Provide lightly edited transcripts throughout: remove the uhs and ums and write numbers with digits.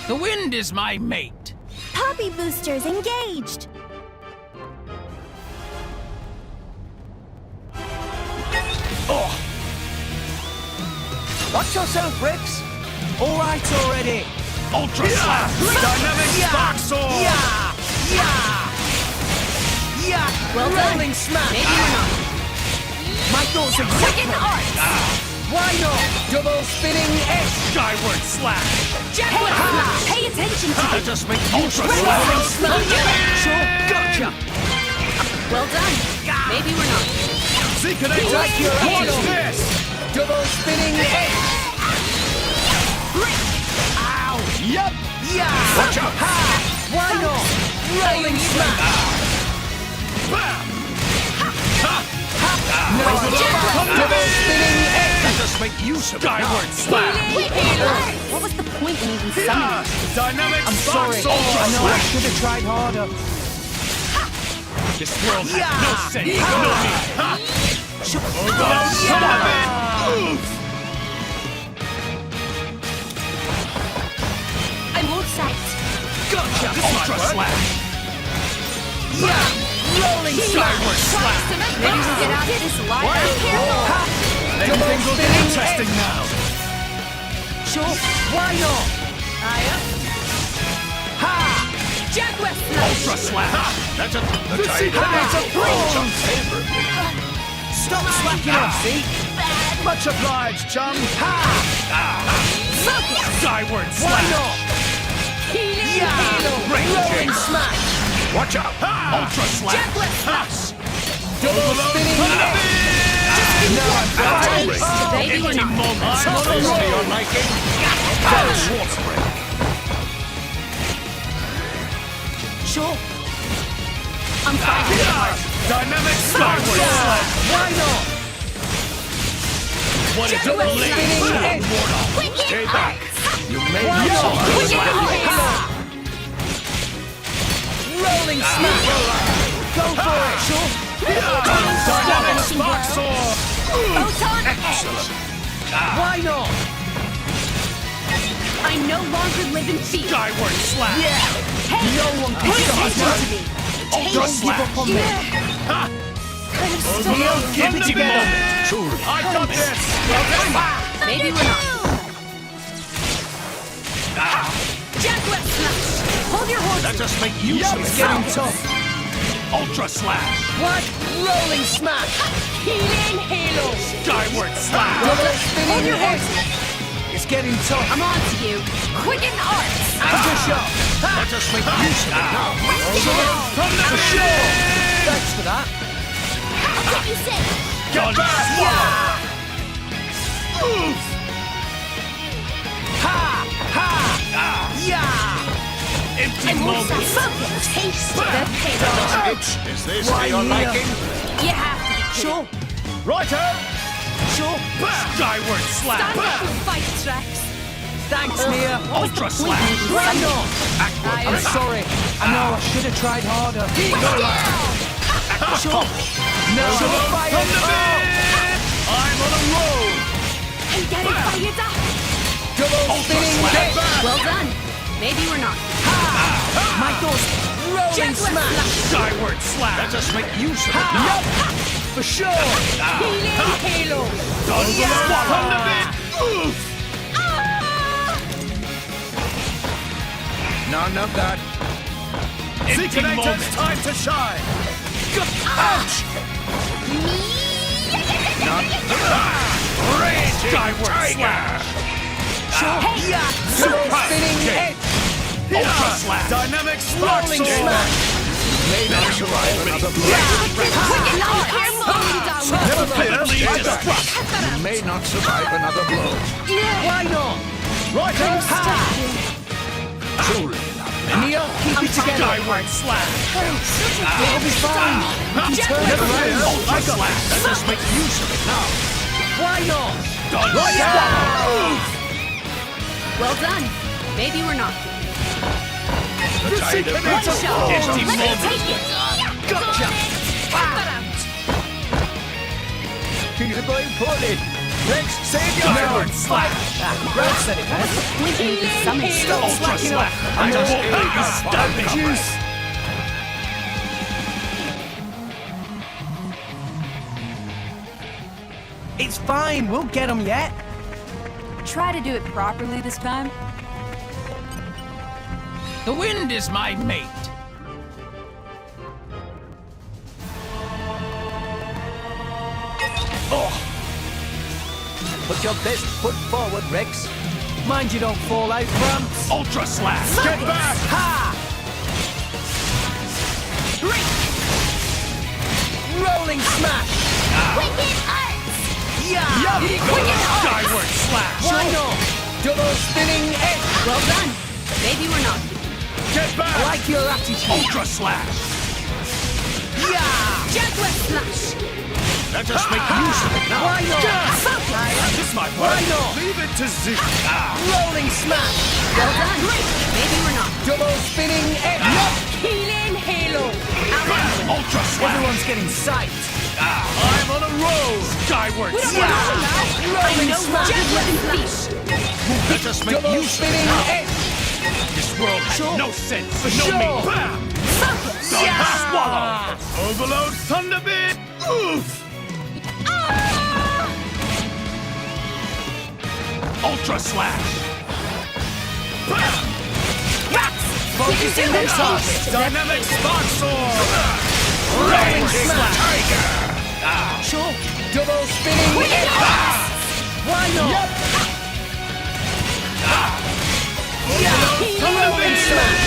The wind is my mate. Poppy boosters engaged. Oh. Watch yourself, Bricks. All right already. Ultra Slash! Dynamic Spark Sword! Well rolling smash. Maybe you're not. My thoughts are Quicken art! Why not? Double spinning edge. Skyward Slash! Jaguar smash! Pay attention to Let me! us make Ultra Rolling Slash! smash. Sure, gotcha. Well done. Maybe we're not. Like your Watch idol. this! Double spinning edge. Ow! Yup! Yeah. Watch out! Ha. Why not? Rolling smash. Bam! No. Double spinning edge. Let us make use of Skyward Slash! What was the point in even Yeah! summoning? Dynamic I'm Spark sorry. Sword! I know I should have tried harder. This world Yeah! has no say, no me! Ha! Son of a bitch! Oof! I won't sight. Gotcha. Ultra Slash! Yeah. Rolling Skyward Slash! Maybe we'll get out of this alive. Maybe things will get interesting now! Sure. Why not? Ha. Jaguar smash! Ultra Slash! That's a... Stop slacking off, see? Much obliged, chum! Skyward Why Slash! not? Healing Yeah. halo! Rolling smash. Watch out! Ultra Slash! Jaguar smash! Double spinning edge. No, Maybe we're not. I'm on a roll! Your liking! Sure. I'm fine. Dynamic Skyward Slash! Why not? What is Jaguar it? Spinning edge. Stay back! You may Why use not? Ultra Quicken Slash! art! Rolling smash. Go for it. Sure. Dynamic Spark Sword! Photon edge! Excellent! Why not? I no longer live in fear. Skyward Slash! Hey, No one can pay stop attention us. to me. Ultra Don't give Slash! up on me. We'll get it together. Truly. I got this! Maybe we're not. Jaguar smash! Hold your horses. Let us make use of It's it getting now! tough. Ultra Slash! What? Rolling smash. Healing halo! Skyward Slash! Double spinning Hold your edge. horses. It's getting tough. I'm on to you. Quicken arts! Anchor shot. Let us make use of it now! For sure. Thanks for that. I'll keep you safe. Get back! Oof. Ha! Ha! Yeah! Empty I won't moment! stop. Taste the pain. Is this Why for your here? liking? You have to be kidding. Sure. Righto! Sure. Skyward Stand Slash! up and fight, Trax. Thanks, Mia. Ultra Slash! Why not? Aqua I'm Break! sorry. I know I should have tried harder. Aqua Sure. Pump! No. From the bed! I'm on a roll! I'm getting fired up. Double Ultra spinning Slash! kick. Well done. Maybe we're not. My thoughts. Rolling Jaguar smash. smash. Skyward Slash! Let us make use of it Ha! now! For sure. Healing halo. From the bed! Oof! None of that. Empty moment! Time to shine! Ouch! Rage! Skyward Slash! Yeah. Double spinning kick. edge. Ultra Slash! Dynamic Spark Rolling Sword! smash. May not survive another blow! Quicken arts. Never clearly destruct! You may not survive another blow. Why not? Right Truly. Neo, keep it together. Skyward Slash! It'll be fine. We can turn it Never around. clear! Ultra Slash! Let us make use of it now! Why not? Well done. Maybe we're not. The tide of One shot. Empty Let me moment! take it. Gotcha. Cut that out. Things are going poorly. Rex, save your Skyward slash. Rex said it best. We need to summon Stop Ultra slacking slash. off. I just won't ate let you a stop fucking it. juice. It's fine. We'll get them yet. Try to do it properly this time. The wind is my mate. Put your best foot forward, Rex. Mind you don't fall out, Bramps. Ultra slash. Get back! Ha! Rolling smash! Wicked arts! Yeah! Skyward slash. Why not? Double spinning edge! Well done. Maybe we're not. Get I back. like your attitude. Ultra slash. Yeah! Jaguar slash. Let us make use of it now. Why not? This might Why work. not? Leave it to Z. Ah. Rolling smash! Well done. Maybe we're not. Double spinning edge! Healing halo. Ultra slash. Everyone's getting psyched. I'm on a roll. Skyward We don't slash. want to now. Rolling I know smash! Jaguar slash. Let us make Double use of it spinning now. edge! This world has no sense. For no sure. me. Bam. Focus. Swallow. Overload Thunderbit. Oof. Ultra slash. Focusing on target. Dynamic spark sword. Rolling smash! Tiger. Sure. Double spinning edge! Why not? Rolling smash!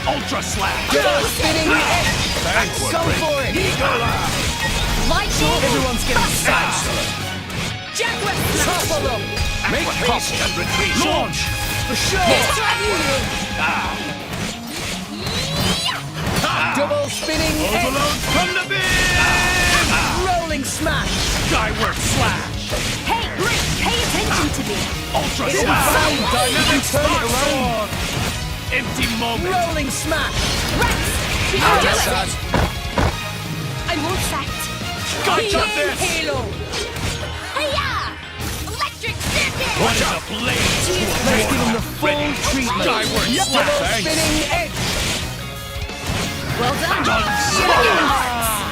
Ultra slash. Double spinning edge! Thanks. Go for it! Lightning. Everyone's getting psyched. Jaguar slash. Topple them! Make haste and retreat. Launch. For sure! Double spinning edge! Overload Thunderbit. Rolling smash! Skyward slash. Hey, Rick, pay attention to me. Ultra It's slash. fine, Dynamic you turn it spark around. sword. Empty moment. Rolling smash! Rex, you can do it. Sad. I'm all set. Gotcha Healing this. halo. Hiya! Electric circuit! What is a blaze? Let's give him the full treatment. Skyward Double slash. spinning edge! Well done. Done. Ah!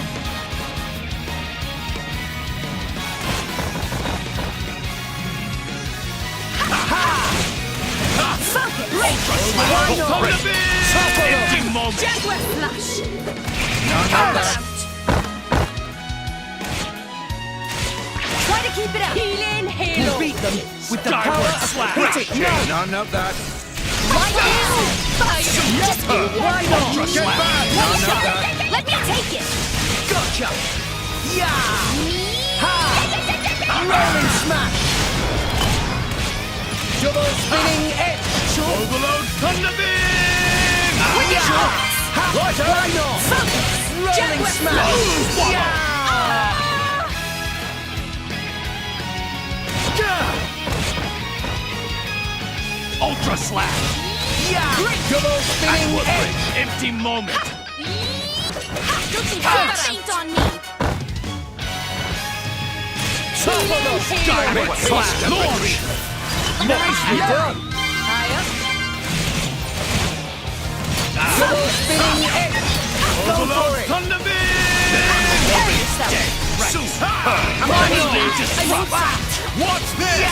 Ultra slash. not? Thunderbit. Empty moment. Jaguar slash. Try to keep it up! Healing You halo. beat them with the Skyward power of slash. hit it now! None of that. Lightning. Fire. Why not? Ultra slash. None of that. Let me take it! Gotcha! Yeah! Ha! Rolling smash! Double spinning edge! Overload Thunderbit. Right, why not? Rolling Jaguar smash! Swallow. Ultra slash. Yeah! Double spinning Aqua edge! Bridge. Empty moment. Don't you have cheat on me! Topple them! Skyward slash. Launch. Nicely done! High up. Double spinning edge! Go for Overload it! Thunderbit. Carry yourself. Super. Why not? Disrupt. What's this?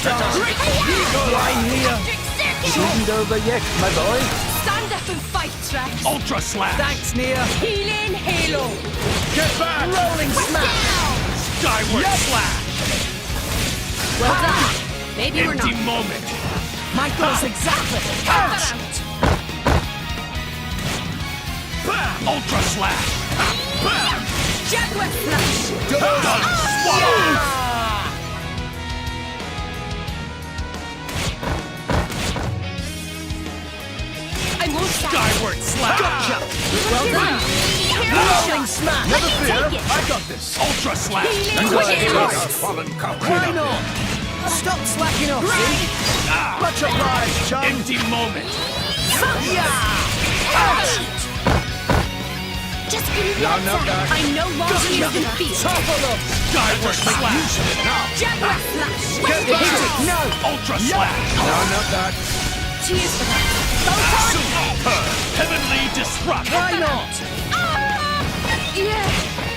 Line here! Electric circuit! Isn't over yet, my boy. Stand up and fight, Rex. Ultra slash. Thanks, Nia. Healing halo. Get back. Rolling smash! Skyward slash. Well done. Maybe we're Empty not. moment. My goals exactly! Ouch. Ultra slash. Jaguar slash. Double Swallow. I'm all set. Skyward slash. Gotcha! Well done. Rolling smash! Never fear! I got this! Ultra slash. Healing Take halo. our fallen Why comrade. not? Stop slacking off, see? Much obliged, chum! Empty moment. Yeah! Just give me No, that no, sound. that. I no longer use the field. Topple them! Skyward slash. Use it now. Jaguar slash. Get the hit it! No! Ultra slash. No, not that. Cheers for that. Photon Super. Heavenly disrupt. Why not? Yeah.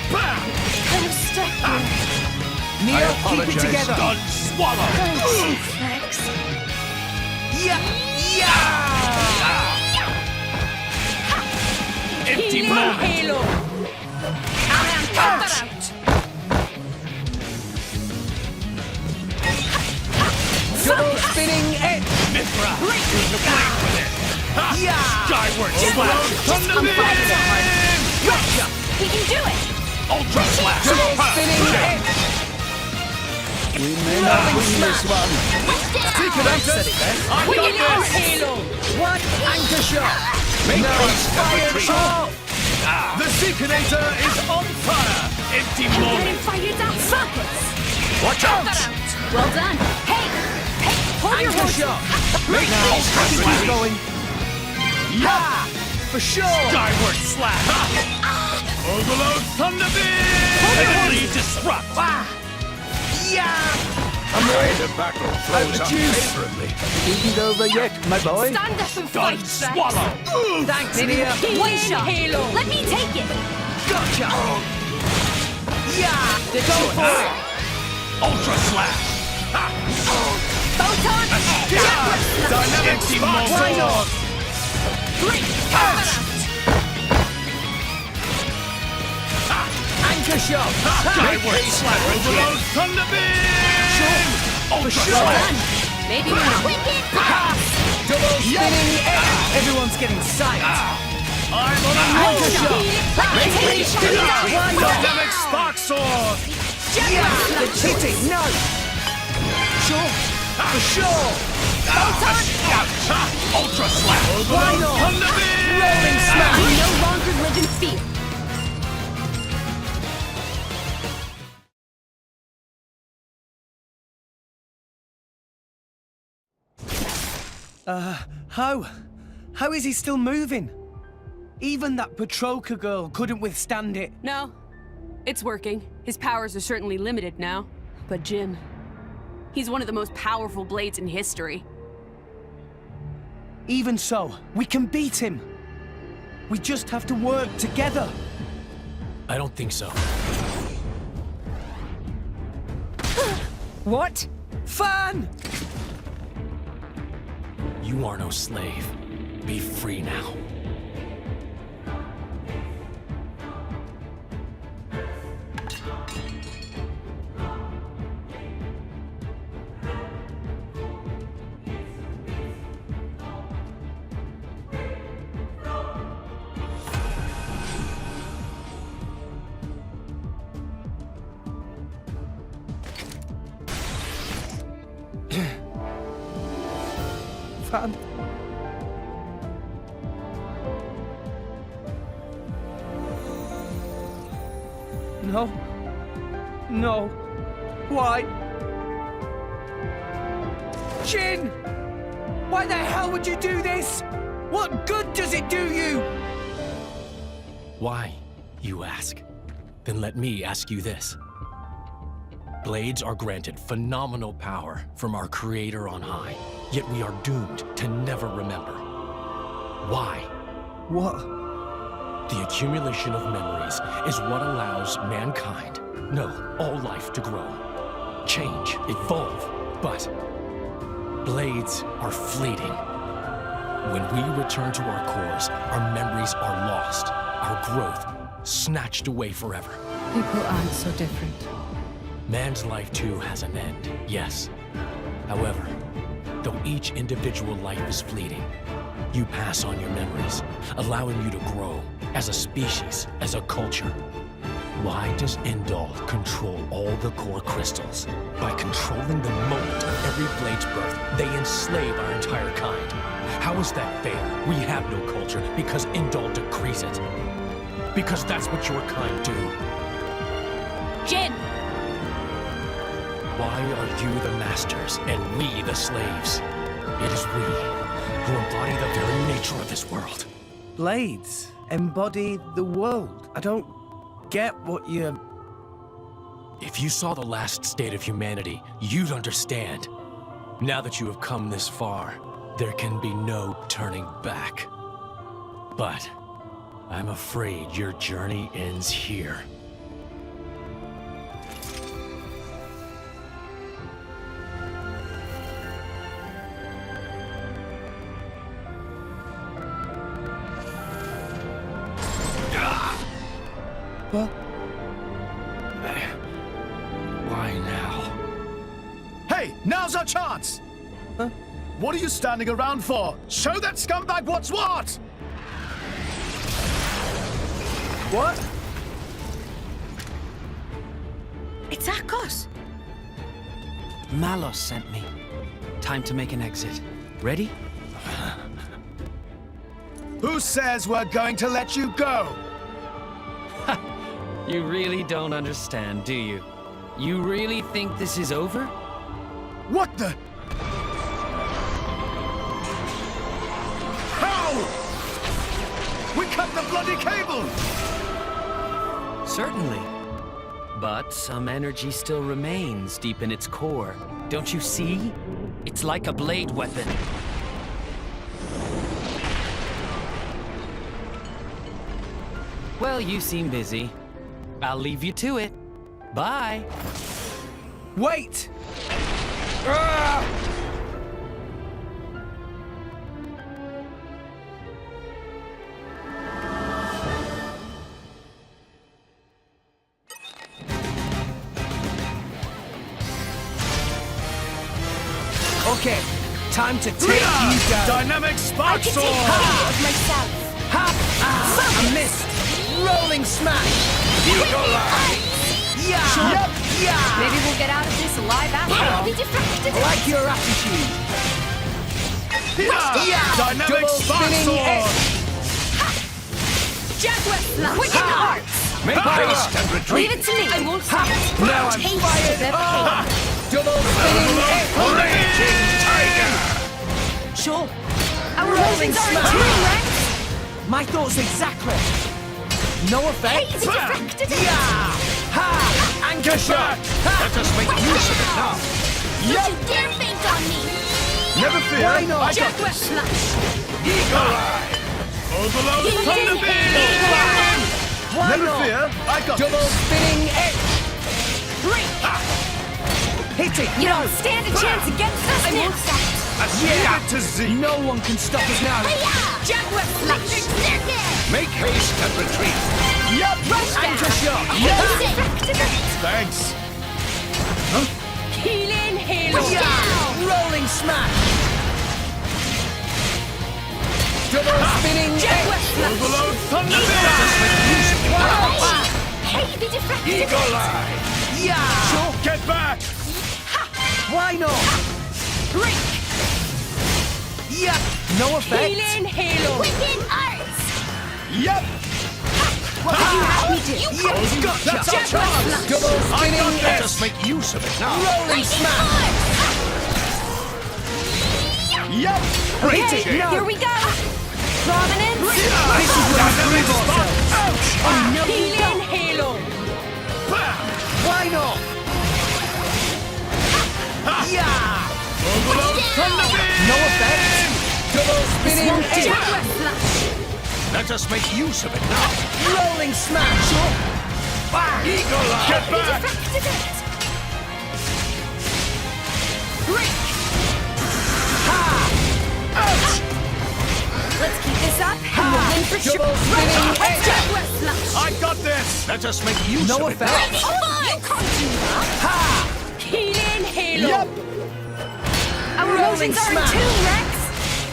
Bam. Kind of stuck here. Neo, keep it apologize. together! Done. Swallow. Rex. Yeah! Yeah! Empty Healing moment. halo. Iron counteract. Double spinning edge! Mithra. Use the blade with it. Ha. Yeah! Skyward slash. Thunder beam. Gotcha! We can do it. Ultra slash. Double Ha. spinning edge! We may not win this one. Said it best. I We got can do this. halo. One anchor shot! Make No haste, fire retreat. shot! The Seekonator is on fire. Empty Getting moment. fired up. Sockets. Watch out. Counteract. Well done. Hey. Hey. Hold your Anchor horse. shot! Make ultra Keep it slash. going! Yeah! For sure! Skyward slash. Overload thunder beam. Heavenly disrupt. Yeah! I'm ready. The battle flows the juice. unfavorably. Isn't over yet, my boy. Stand up and Done. fight, Rex. Swallow. Thanks, Neo. One shot. Halo. Let me take it. Gotcha! Yeah! Go for it! Ultra slash. Photon edge. Jaguar slash. Dynamic empty moment. Why not? Great. Counteract. Anchor shot! Skyward slash. Overload thunder beam. Ultra sure. slash. Maybe not. Wicked pass. Double spinning edge! Everyone's getting psyched! I'm on a Anchor roll. shot! Let me take it. Why not? Dynamic spark sword. Yeah! The cheating! No! Sure! For sure! Ultra slash. Why Overload not? thunder beam. Rolling smash! We no longer live in fear. How is he still moving? Even that Petrolka girl couldn't withstand it. No, it's working. His powers are certainly limited now. But Jim, he's one of the most powerful blades in history. Even so, we can beat him. We just have to work together. I don't think so. What? Fan! You are no slave. Be free now. Fan. No. No. Why? Jin! Why the hell would you do this? What good does it do you? Why, you ask? Then let me ask you this. Blades are granted phenomenal power from our Creator on high, yet we are doomed to never remember. Why? What? The accumulation of memories is what allows mankind, no, all life to grow, change, evolve. But blades are fleeting. When we return to our cores, our memories are lost, our growth snatched away forever. People aren't so different. Man's life too has an end, yes. However, though each individual life is fleeting, you pass on your memories, allowing you to grow as a species, as a culture. Why does Indal control all the core crystals? By controlling the moment of every blade's birth, they enslave our entire kind. How is that fair? We have no culture because Indal decrees it. Because that's what your kind do. Jin. Why are you the masters and we the slaves? It is we who embody the very nature of this world. blades embody the world. I don't get what you're... If you saw the last state of humanity, you'd understand. Now that you have come this far, there can be no turning back. But I'm afraid your journey ends here. What? Why now? Hey, now's our chance! Huh? What are you standing around for? Show that scumbag what's what! What? It's Akos. Malos sent me. Time to make an exit. Ready? Who says we're going to let you go? You really don't understand, do you? You really think this is over? What the? How? We cut the bloody cable! Certainly. But some energy still remains deep in its core. Don't you see? It's like a blade weapon. Well, you seem busy. I'll leave you to it. Bye. Wait! Okay, time to take you down. Dynamic spark sword! Of myself. Ha! Ah, I missed! Rolling smash! Yeah! Yep. Yeah! Maybe we'll get out of this alive after all. Be deflected. I like your attitude. Yeah! Dynamic Double spark spinning sword! edge. Jaguar slash. Quick in the hearts. Make haste and retreat! Leave it to me. I won't Ha! stop. Now I'm Taste fired the up! pain. Double spinning edge. Raging tiger! Sure. Our Rolling emotions are in smash. tune, Rex. My thoughts exactly. No effect. Be deflected. Yeah! Ha! Anchor shot! Let us make use of it now! Don't you dare faint on me. Never fear! Why not? I got Jaguar this! slash. Eagle Eye! Overload He Thunder did Beam! Why Never not? fear! I got Double this! spinning edge. Hit it! You don't stand a chance against us I now. won't stop. Leave it to Z! No one can stop us now. Jaguar Electric slash. circuit. Make haste and retreat! Yep! Anchor shot! Thanks! Healing halo. Yeah! Rolling smash! Double spinning Jaguar edge. slash. Overload Thunder Beam! Hey, be deflected. Eagle Eye! Yeah! Sure. Get back! Why not? Break. Yeah! No effect. Healing halo. Wicked arts. Yep! What would you have me do? Yes, gotcha! That's our Jaguar chance! slash. Double spinning Let edge. us make use of it now! Rolling smash! Yep! Hit it! Okay, No. here we go. Prominence. This is where we prove ourselves. Healing halo. Why not? Yeah! Overload Thunder Beam! No effect. Double spinning edge. Jaguar slash. Let us make use of it now! Rolling smash. Eagle Eye! Get back! Break. Let's keep this up and we'll win for sure. Double spinning edge. Jaguar slash. I got this! Let us make use No of it now! effect. Oh, you can't do that. Healing halo. Yep! Our Rolling emotions are in smash. tune, Rex.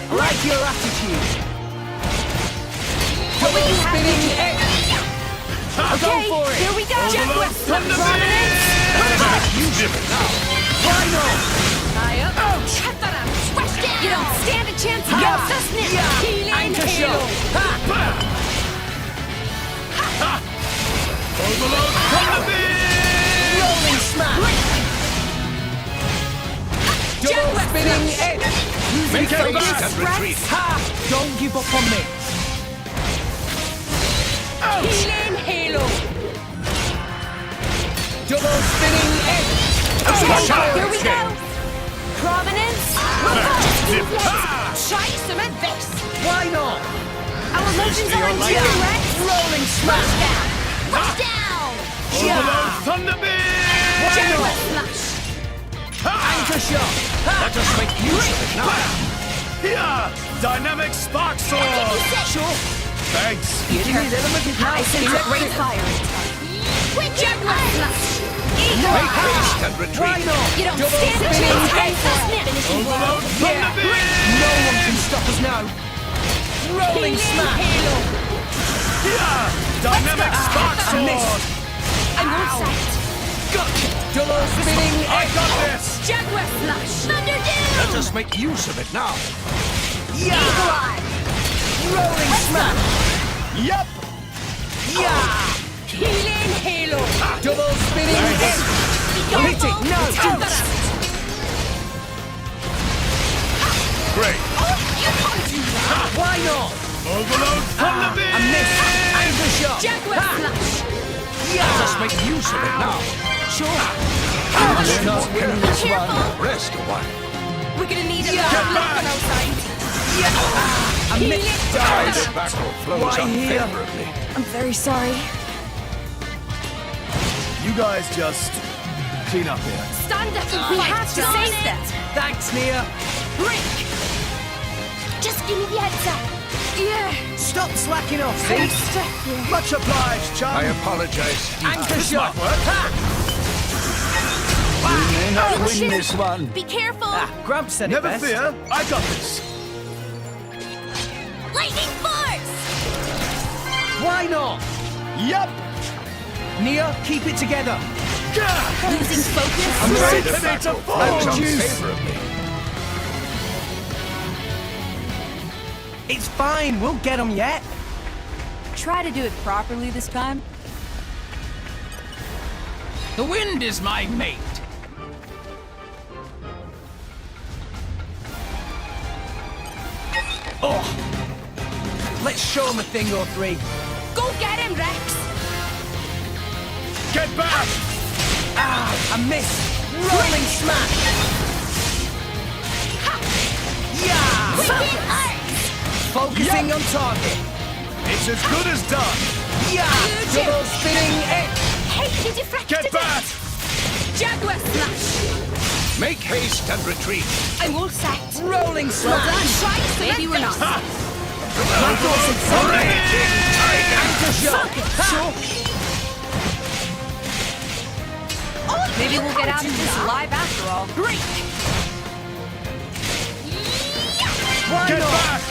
I like your attitude. What would you have me Spinning do? edge. Okay, for it. here we go. Jaguar slash. Thunder Prominence. Use of it now! Why not? Eye up. Cut that out. Squash down. You don't stand a chance against us now. Yeah! Healing Anchor halo. shot. Overload Thunder Beam! Rolling smash. Double Jaguar spinning slash. edge. Make Focus. haste and retreat! Ha! Don't give up on me. Healing halo. Double spinning edge. Here we go. Provenance. Try some of this. Why not? Our legends are in like tune, Rex. Rolling smash. Down. Rush down. Overload Thunderbeam! Jaguar slash. Anchor shot. Let us make use of it now. Yeah! Dynamic Spark Sword! Sure. Thanks! I sense a great fire. Quick Jaguar slash. Make haste and Why retreat. not? You don't Double stand a spinning chance edge. against this finishing blow. Overload Thunderbeam! No one can stop us now. Rolling smash. Halo. Yeah! Dynamic Spark I missed. Sword! I'm all set. Gotcha. Double spinning I edge. got this! Jaguar slash. Thunder Let doom. us make use of it now. Yeah. Rolling smash. Yup! Yeah. Healing halo. Double spinning edge. Hit it. No. Great! You can't do that. Why not? Overload Thunderbeam! I missed. Anchor shot. Jaguar slash. Let us make use of it now. We're not winning this one. Careful. Rest a while. We're gonna need a Yeah. lot of Get back. love outside. I missed. Tide battle flows Why here? unfavorably. I'm very sorry. You guys just clean up here. Stand up and We fight. have to Just save say them. Thanks, Nia. break. Just give me the heads up. Yeah. Stop slacking off, I'm see? stuck here. Much obliged, chum! I apologize. Anchor This shot. might work. Ha! We may not Oh, win shit. this one. Be careful. Ah, Gramps said it Never best. fear, I got this! Lightning force. Why not? Yup! Nia, keep it together. Gah! Losing focus. I'm ready Ready to to Battle fall! flows juice. unfavorably. It's fine. We'll get them yet. Try to do it properly this time. The wind is my mate. Let's show them a thing or three. Go get him, Rex. Get back! I missed. Rolling smash. Yeah. Focusing on target. It's as good as done! Yeah. Double spinning edge. Hey, you deflected Get it. back! Jaguar slash. Make haste and retreat. I'm all set. Rolling smash. Try some Maybe of we're this. not. Anchor shot. Ha. Maybe we'll get out of this alive after all. Break. Why Get not? back!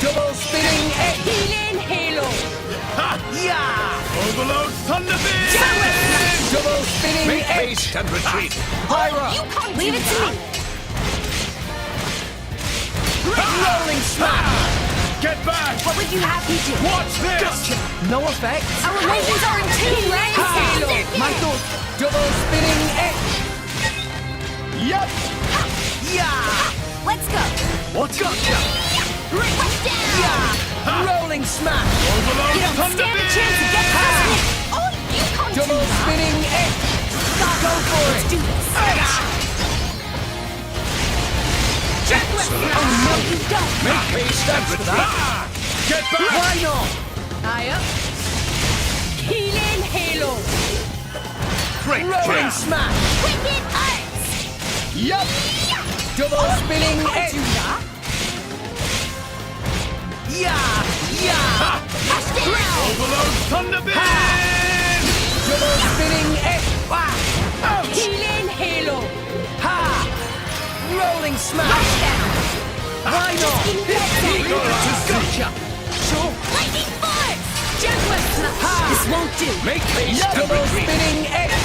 Double spinning edge. Healing halo. Yeah. Overload Thunderbeam! Double spinning Make edge. haste and retreat. Pyra. You can't Leave do it to that. me. Rolling smash. Get back! What would you have me do? Watch this! No effect. Our legends are in tune, right? My thought. Double spinning edge. Yup! Yeah. Let's go. What? Gotcha! Rush down. Yeah. Rolling smash. Overload You don't stand a Thunderbeam! chance against us. Oh, you can't do Double that. spinning edge. Go for it. Do this. Excellent. Oh, no, you don't. Make haste and retreat. Ah! Get back! Why not? Eye up. Healing halo. Great Rolling job! smash. Wicked arts. Yup! Double spinning Do edge. that. Yeah. Yeah. Rush down. Overload Thunderbeam! Double spinning edge. Wow. Ouch. Healing halo. Ha. Rolling smash. Why not? Gotcha. Sure. Lightning force. Jaguar slash. This won't do. Make haste and Double retreat. spinning edge.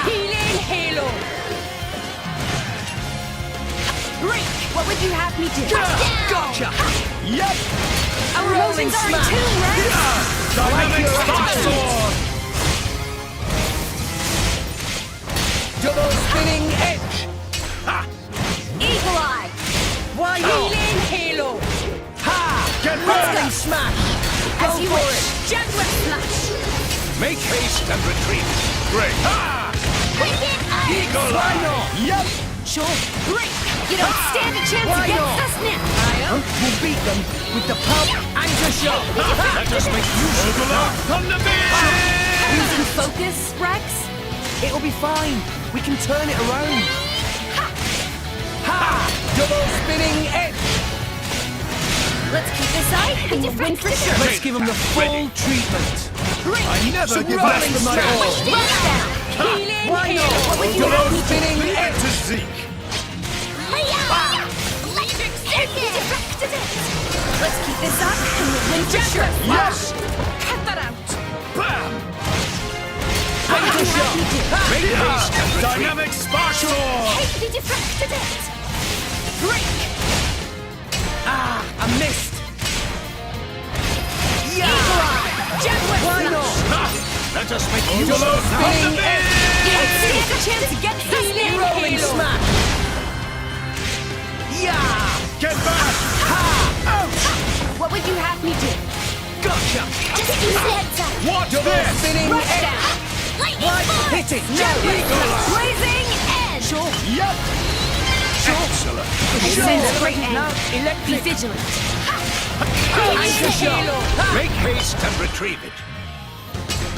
Healing halo. Break. What would you have me do? Gotcha. Yup! Our Rolling legends are in smash. tune, right? Dynamic your Spark attitude. Sword! Double spinning edge. Eagle eye. Why not? Healing halo. Ha. Get Rolling back! slash. Make haste and retreat. Great. Ha! Wicked ice! Eagle eye. Yep. Sure. Break. You don't stand a chance Why against not? us now. We'll beat them with the pump anchor shot. Let us make use of it now. Thunder beam! Losing focus, Rex? It'll be fine. We can turn it around. Ha! Double spinning edge. Let's keep this eye and we'll win for sure. Let's give them the full treatment. I never give less than my all. Rushdown. Healing. Why not? What would you Double have me do? spinning Leave it edge. to Zeke. Electric circuit! Deflected it. Let's keep this up and we'll win for sure. Yes. Cut that out. Bam. What would you have me do? Make haste and retreat. Dynamic spark sword. Hey, they deflected it! Break. Ah, I missed. Eagle eye. Jaguar Why slash. not? Let us make use of Double it now. spinning You edge. don't stand a chance against us now. Rolling smash. Yeah. Get back. What would you have me do? Gotcha. Just use it! Watch Double this. spinning edge. Rushdown. Lightning Right, bolt! hit it. Blazing edge. Sure. Yep. Excellent. I sense great Now, anger. Be electric. vigilant. Anchor shot. Make haste and retrieve it.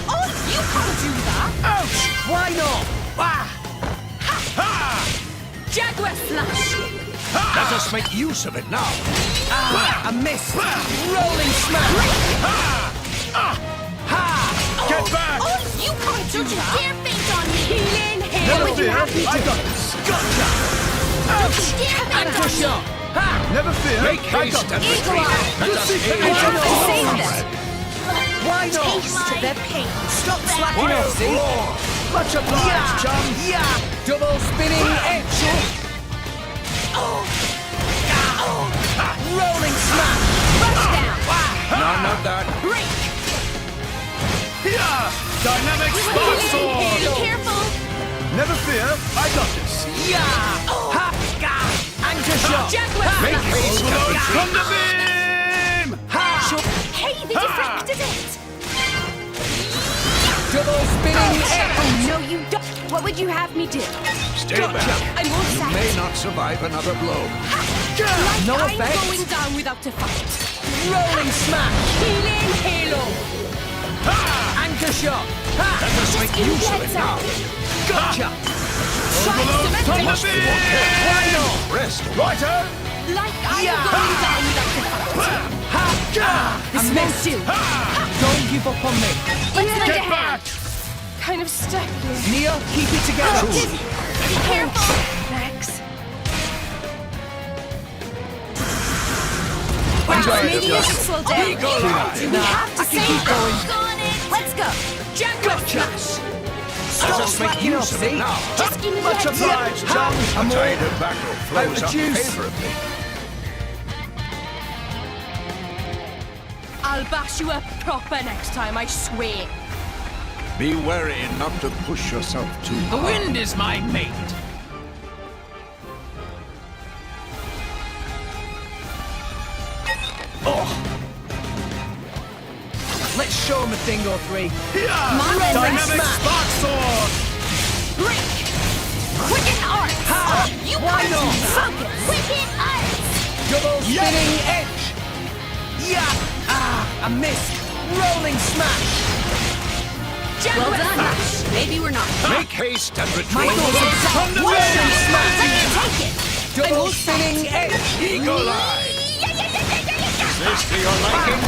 Oh, you can't do that. Ouch. Why not? Ah. Ha. Jaguar slash. Let us make use of it now. Ah, I missed. Rolling smash. Get back. Oh, you can't do Don't you that. dare faint on me! Healing Never hail. fear. I got this. Gotcha. Don't you dare faint Anchor on me! shot. Ha. Never fear. Make I haste got and this. retreat. Let us see. aid I have to Oh, save this. Why not? Taste the pain. Stop slacking Wild off, see? roar. Much obliged, chum. Yeah. Double spinning edge. Rolling smash. Rushdown. None of that. Break. Yeah. Dynamic spark Healing sword. hail. Careful! Never fear. I got this. Yeah. Ha. Ga. Anchor shot. Jaguar Make slash. haste and Overload retreat. thunder beam. Ha. Hey, they deflected it! Double spinning edge. Oh, no, you don't. What would you have me do? Stay back. I won't You sack. may not survive another blow. No I'm effect. going down without a fight. Rolling smash. Healing halo. Anchor shot. Ha. Let us make use of it now. Gotcha. Overload thunder Must be more beam. careful. Why not? Rest. Righto. Like I'm Yeah. going down without a fight. Ha. This I won't missed. do. Don't give up on me. Let's lend a Get hand. back. Kind of stuck here. Neo, keep it together. Be careful! Rex. Enjoy Maybe you it. should slow down. We have to I can save keep them. going. Go on it! Let's go. Jaguar slash. Let us make slacking use off, of it see? now. Just give me Much that! obliged, chum. A tide of battle flows Out up the juice. favorably. I'll bash you up proper next time, I swear. Be wary not to push yourself too The hard. wind is my mate. Let's show him a thing or three. Yeah. Red Dynamic smash. spark sword. Break. Quicken arts. Ha. You Why can't not? focus. Wicked ice! Double spinning edge. Yeah. Ah, I missed. Rolling smash. Jaguar Well done. slash. Maybe we're not. Make haste and retreat. Michael's Thunder rolling beam. smash. Take it. Double spinning edge. Eagle eye. Is this to your liking?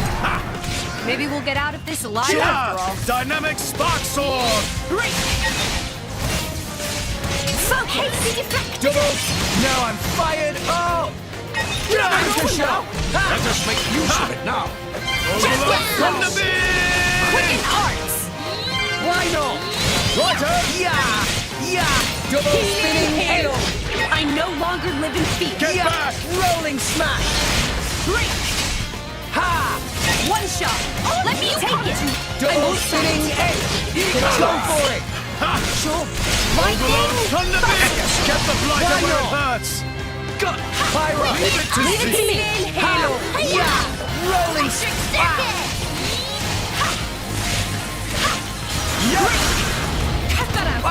Maybe we'll get out of this alive after Yeah. all. Dynamic spark sword. Break. Hey, they deflected Double. Now I'm fired up. Anchor shot. Let us make use of it now. Overload thunder beam. Quicken arts. Why not? Righto. Yeah. Yeah. Double spinning edge. I no longer live in fear. Get Yeah. back. Rolling smash. Break. Ha. One shot. Let me take it. Double spinning edge. Go for it. Sure. Overload thunder beam. Get the blight Why where it not? hurts. Got pyro. Leave it to Leave it to Zeke. me. Ha. Halo. Yeah. Rolling Electric smash. circuit! Cut that out!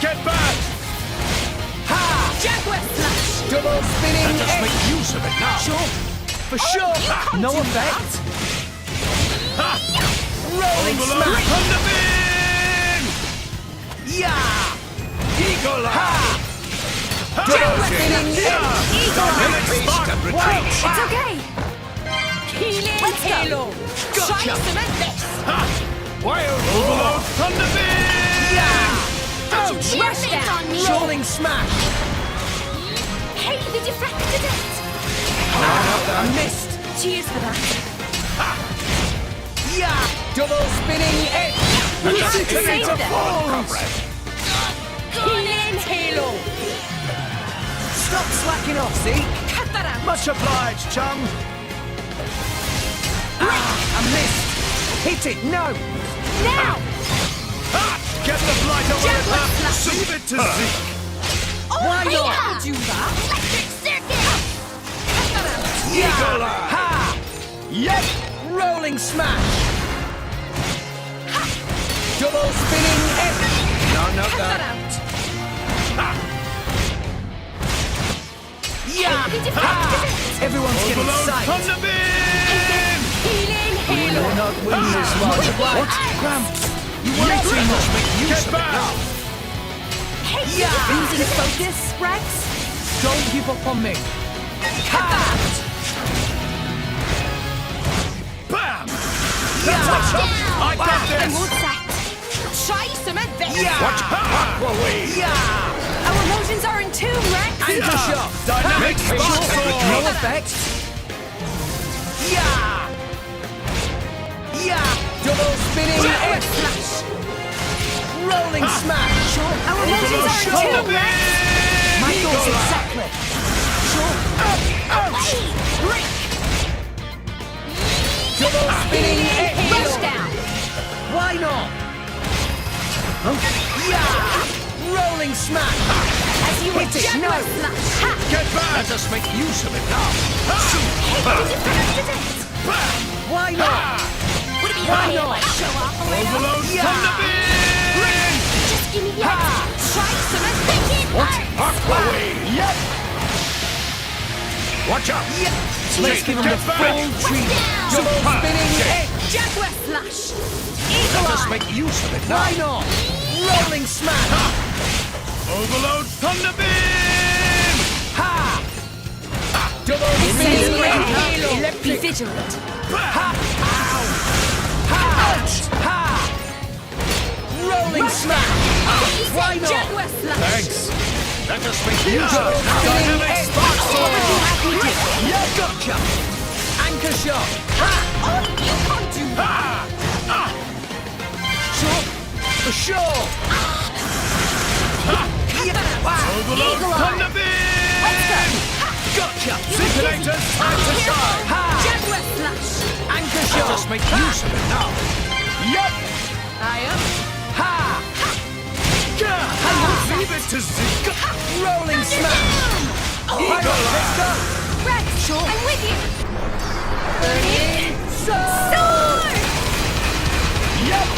Get back! Jaguar slash! Double spinning Let us edge. make use of it now. Sure. For sure. No effect. Rolling smash. Thunder beam! Yeah. Eagle Ha. Eye! Double spinning edge. Dynamic Face spark! can retreat. It's okay. Healing halo! Try cement this! Wild Overload thunder beam! Yeah. Don't you dare Rush faint down. on me! Rolling smash. Hey, did you fracture it? I missed. Cheers for that. Yeah. Double spinning edge. Let us Listen aid to our fallen falls. comrade. Healing halo! Stop slacking off, Zeke. Cut that out! Much obliged, chum. I missed. Hit it. No. Now! Get the blight away! Jaguar slash! Leave it to Zeke! Why not? Yeah. Do that! Electric circuit! Cut that out! Yeah. Ha. Yep! Rolling smash. Double spinning edge. No, not Cut that that. out! Yeah. Did you fracture it? Everyone's getting Overload psyched. thunder beam! Healing halo! We're not winning this one. What? Cramps. You worry too much. Get back! Yeah. Losing focus, Rex? Don't give up on me. Cut that out! Bam! Yeah. I got I'm all this! set! Try cement this! Yeah. Aquawave! Yeah. Our emotions are in tune, Rex! Anchor shot. Dynamic Face spark can sword! No effect. Yeah. Yeah. Double spinning Jaguar edge. slash! Rolling smash. Our emotions are in Thunder tune, Rex! beam! My thoughts exactly. Break! Double spinning edge. Rush down! Why not? Yeah. Rolling smash. As you Hit it. Jaguar No. slash! Ha! Get back! Let us make use of it now. Did you fracture it? Why not? Would it be Why okay if not? I show off a little? Overload Yeah. thunder beam! Just give me the extra. Try cement Wicked Aquawave! Yep! Watch out! Yeah. Let's give him the Get back. full treatment. down. Double spinning Okay. edge. Jaguar slash! Eagle Let us eye. make use of it now. Why not? Rolling smash. Overload thunder beam! Ha. Double spinning Sending edge. halo! Be Electric. vigilant! Ha. Ow. Ha. Ha. Rolling smash. Why not? Jaguar slash! Thanks. Let us make use of it now. Dynamic edge. spark sword! Yeah, gotcha. Anchor shot. Ha. Oh, you can't do that! Sure. For sure. Yeah. Wow. Overload Eagle eye. thunder beam! Gotcha. Synchronators time to shine! Ha. Jaguar slash! Anchor Let shot. us make use of it now. Yep! I am. Ha. Leave it to Zeke! Rolling smash. Why not? Let's go. Rex, I'm with you! Sword. Yep!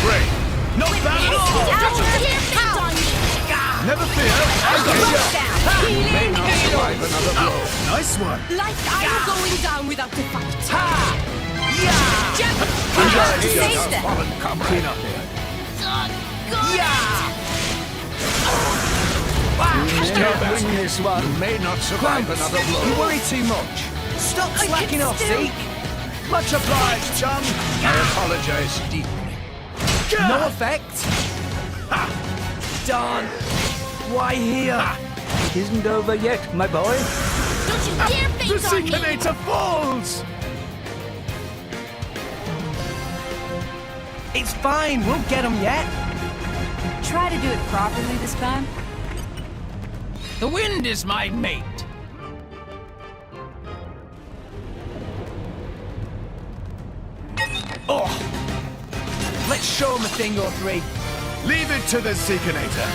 Great! Not bad at all! Don't you dare faint on me! Never fear! I got you! Healing halo! Survive another blow. Nice one! Like I'm going down without a fight! Ha. Yeah. Jaguar! Aid Save our them! fallen comrade. Yeah. This one may not survive another You blow. worry too much. Stop I slacking can off, still- Zeke. Much obliged, chum! I apologize deeply. No effect. Darn. Why here? It isn't over yet, my boy. Don't you dare The faint on me! Synchronator falls! It's fine. We'll get him yet. Try to do it properly this time. The wind is my mate. Oh. Let's show him a thing or three. Leave it to the Synchronator!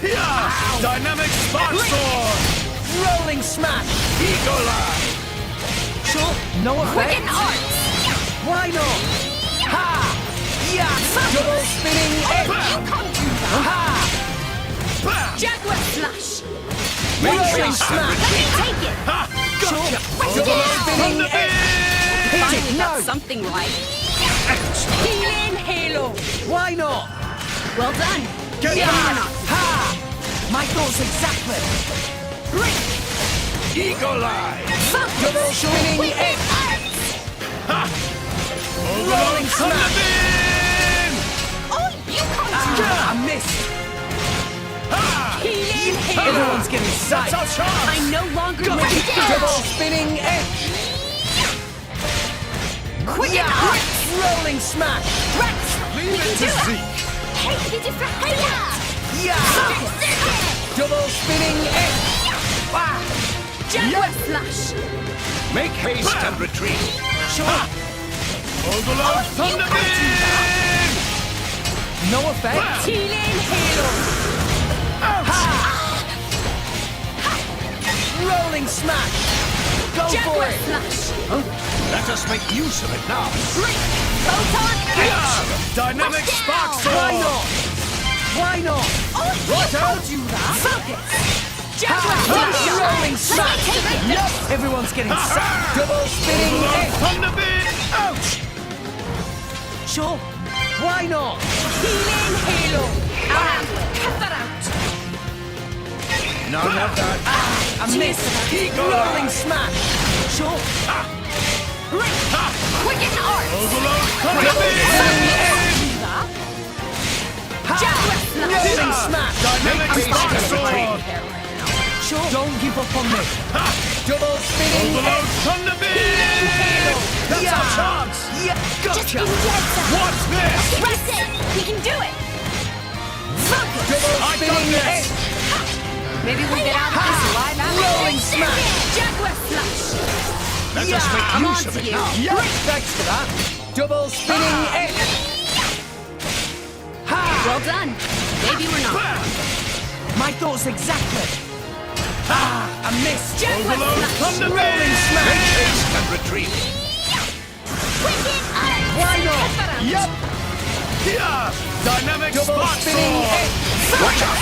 Yeah! Dynamic spark sword! Rolling smash. Eagle Eye! Sure. No effect. Quicken arts! Why not? Ha! Yeah! Double spinning edge! You can't do that! Ha! Jaguar slash! Rolling smash! Let me take it! Gotcha! Right Double down. spinning edge! Hit Finally it! got No! something right. Healing halo! Why not? Well done. Get Yeah. back! Ha! My thoughts exactly! Eagle Eye! Double spinning edge! Rolling smash! Oh, you can't do Ah, I missed! Healing halo! Everyone's getting sight! That's our chance! I no longer Double live in fear. spinning edge! Quick Yeah! and hard! Rolling smash! Rex! Leave it to Zeke! Hey, did you forget? Yeah! Double spinning edge! Ah! Jaguar slash! Make haste and retreat! Sure! Overload Thunderbeam! No effect! Healing halo! Rolling smash! Go for Jaguar it! slash! Let us make use of it now! Photon edge! Dynamic Spark Why Sword! not? Why not? Oh, you can't do that! Focus! Jaguar slash! Rolling smash! Yep! Everyone's getting sucked! Double spinning Overload edge! Thunderbeam! Ouch! Sure! Why not? Healing halo! I'll handle it! Cut that out! None of that! I missed! Eagle Rolling Eye! smash! Sure! Quicken art! Overload Thunderbeam! Jaguar slash! Rolling smash! Dynamic Make Spark haste and Sword! retreat! Sure! Don't give up on me! Double spinning Overload edge! Thunderbeam! That's our chance! Yeah! Gotcha! Watch this! Press it! We can do it! Focus! Double I got spinning this! edge! Maybe we'll get out of this alive after Rolling this. smash! Jaguar slash! Let us make I'm use on of to it you. now! Yeah! Thanks for that! Double spinning edge! Ha! Well done. Maybe we're not. My thoughts exactly! Ah! I missed! Jaguar Overload slash! Rolling Thunderbeam! smash! Make haste and retreat! Quicken art! Why not? Cut that out! Yup! Yeah! Dynamic Double Spark spinning Sword! edge! Watch out!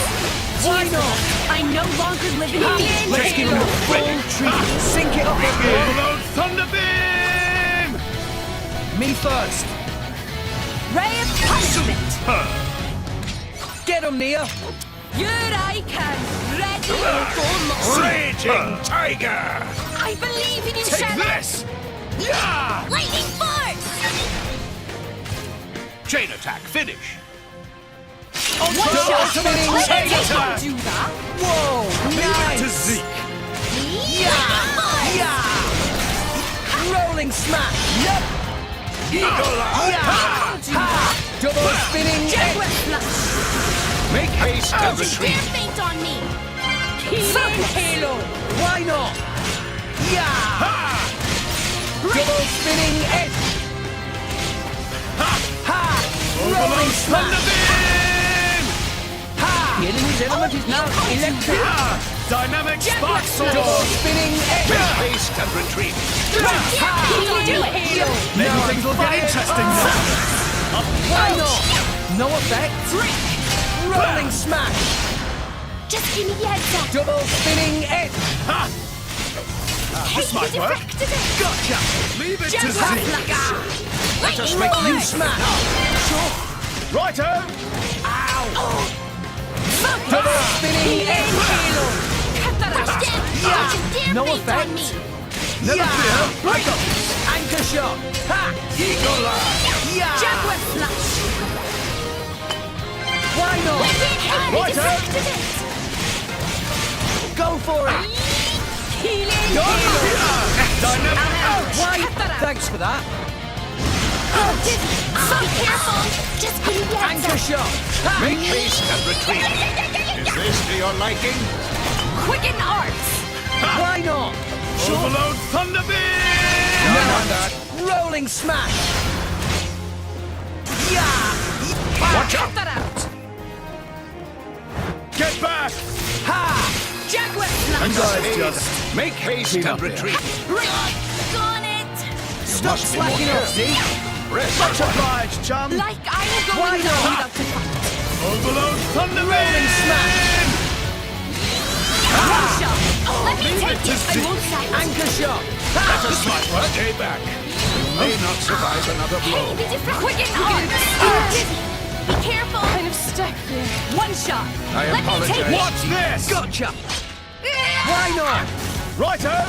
Why not? I no longer live in fear. Let's give him a full treatment. Sink it up again. Overload Thunderbeam! Me first. Ray of punishment! Get him, Nia. Here I come! Ready for more! Raging Tiger! I believe in you, Take Shadow! this! Yeah! Lightning force! Chain attack, finish! One Double shot! spinning Oh, chain you attack. can't do that! Whoa. Leave it to Nice. Zeke! Yeah. Rolling smash. Yep. Eagle Eye! Yeah. Ha. Double spinning Jaguar edge. slash! Make haste and Just retreat! dare faint on me. Healing halo! Why not? Yeah. Double spinning edge. Ha. Rolling Overload smash. Thunderbeam! Ha. The enemy's element is now electric. Yeah! Dynamic Spark Double Sword! spinning edge. Make haste and retreat! Healing halo! Maybe things will get interesting now! Why not? No effect. Rolling smash. Just give me the answer. Double spinning edge. This might work! Gotcha. Leave it to Jaguar Zeke! slash! Let us make Rolling use of it smash. now! Righto! Double spinning edge. Halo! Cut that out! Just dare No faint effect. on me. Never fear! I got this! Anchor shot. Ha. Eagle Eye! Yeah. Jaguar slash! Why not? Righto! Go for it. Healing halo! Dynamic! Why? Cut that out! Thanks for that. So careful. Just give me the Anchor answer. shot. Ha. Make haste and retreat! Is this to your liking? Quicken arts! Why not? Overload Thunderbeam! None on that! Rolling smash. Yeah. Watch Cut out! that out! Get back! Ha. Jaguar Let slash! us haste! Make haste and retreat! Got it. Stop slacking off, see? Much obliged, chum. Like I'm Why going down not? without a fight. Overload Thunder Rolling smash! One shot. Let me take it. I won't fight. Anchor shot! Stay back. You may not survive another blow. Be different. Quicken arms. Be careful. Kind of stuck there. One shot. I Let me take apologize. it. Watch this! Gotcha! Why not? Righto!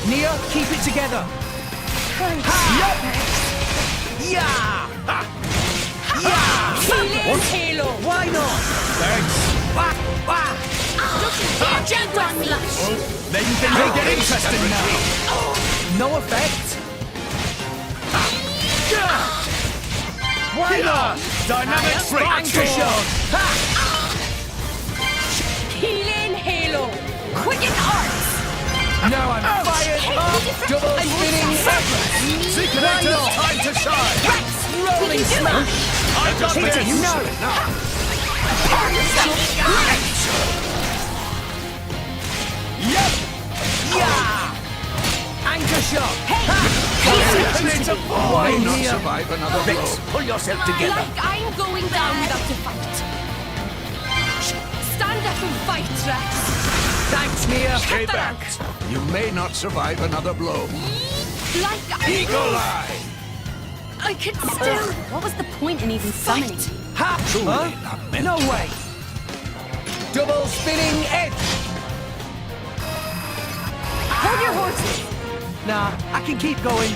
Nia, keep it together. Yeah! Healing halo. Why not? Thanks. Wah, wah. Jump on me. Then things will get interesting now. No effect. Why not? Dynamic Anchor shot! Healing halo. Quicken arms. Now I'm fired up! Double spinning head! Seeker time to shine! Rolling smash! I got Hit it, this! you know it now! Yep! Yeah! Anchor shot! And it's a ball! Why May not here? survive another blow. Pull yourself together! Like I'm going down without a fight. Stand up and fight, Rex. Thanks, Nia! Stay back. You may not survive another blow. Like I Eagle Eye! I could still What was the point in even summoning? Ha! Truly Huh? not meant No way! Double spinning edge! hold your horses. Nah, I can keep going.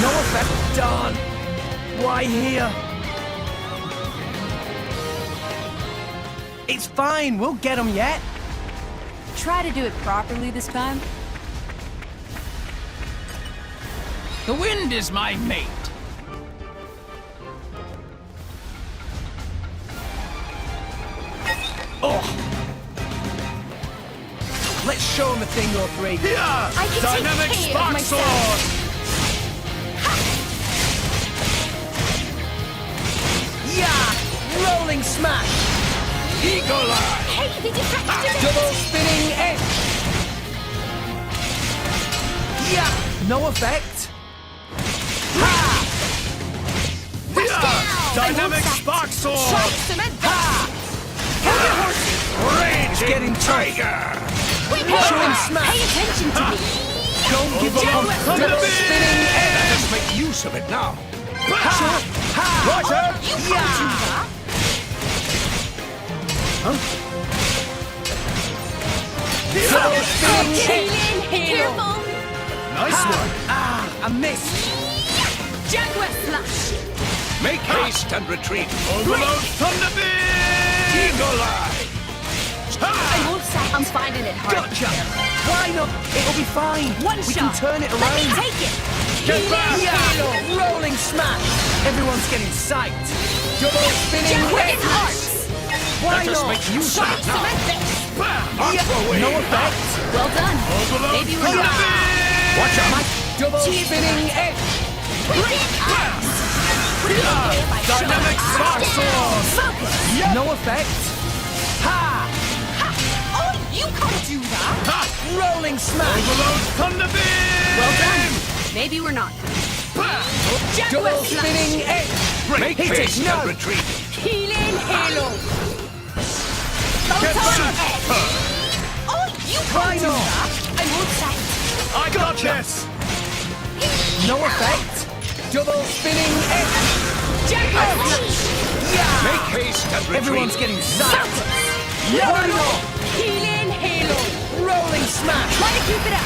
No effect. Darn. Why here? It's fine. We'll get them yet. Try to do it properly this time. The wind is my mate. Let's show them a thing or three. Yeah! I can Dynamic take care Spark of myself. Sword! Yeah! Rolling smash! Eagle Eye! Hey, did you practice it? Double spinning edge! Yeah! No effect. Ha! Yeah! Dynamic Spark Sword! Cement Raging Tiger! Show him smash! Pay attention to me. Don't give up! Overload Thunder Double Beam! spinning edge! Let us make use of it now! Ha! Roger! Yeah! Double spinning edge! healing halo. Careful. Nice one! Ah! I missed! Jaguar slash. Make haste and retreat! Overload Thunder Beam! Eagle Eye! I'm finding it hard. Gotcha! Why not? It'll be fine. One we shot. can turn it Let me around. take it. Get back! Yeah! Rolling smash! Everyone's getting psyched. Double spinning Quicken edge! arms. Why Let us not? make use of it now! Cement this. Mark Yeah. the way! No effect. Well done. Overload Maybe we're Thunder not. Beam! Watch out! Double spinning edge! Dynamic Spark Sword! Focus. No effect. Ha! Oh, you can't do that. Ha! Rolling smash! Overload Thunder Beam! Well done. Maybe we're not. Jaguar Double slash. spinning edge! Break Hit it, haste no. and retreat! Healing halo. Get back! Oh, you Why can't do not? that. I won't fight. I got this! No effect. Double spinning edge! Jaguar slash. Yeah! Make haste and retreat! Everyone's getting psyched. Why not? Healing halo. Rolling smash! Try to keep it up.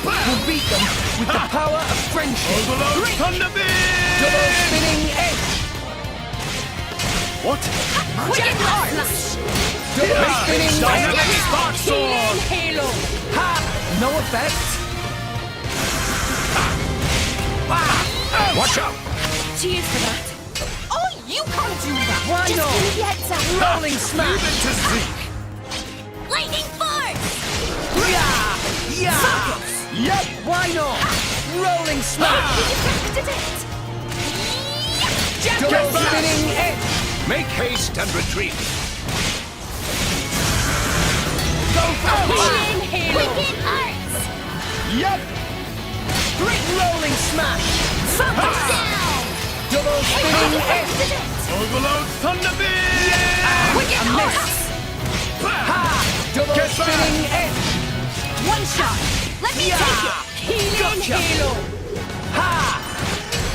We'll beat them with the power of friendship. Overload Thunder Beam! Double spinning edge! What? Quicken arms. Double spinning Dynamic edge! Spark Sword! Healing halo. Ha! No effect. Watch out! Cheers for that. Oh, you can't do that. Why Just not? give yet some. Rolling Move smash! into Zeke! Lightning force. Yeah! Yeah! Yep! Why not? Rolling smash! Did you practice it? Double back. spinning edge! Make haste and retreat! Go for it! Healing halo. Quicken arts. Yep! Rolling smash! Focus down! Double spinning edge! Overload Thunderbeam! Wicked a miss. arts! Ha! Double Get back. spinning edge! One shot! Let me Yeah. take it! Healing Gotcha. halo! Ha!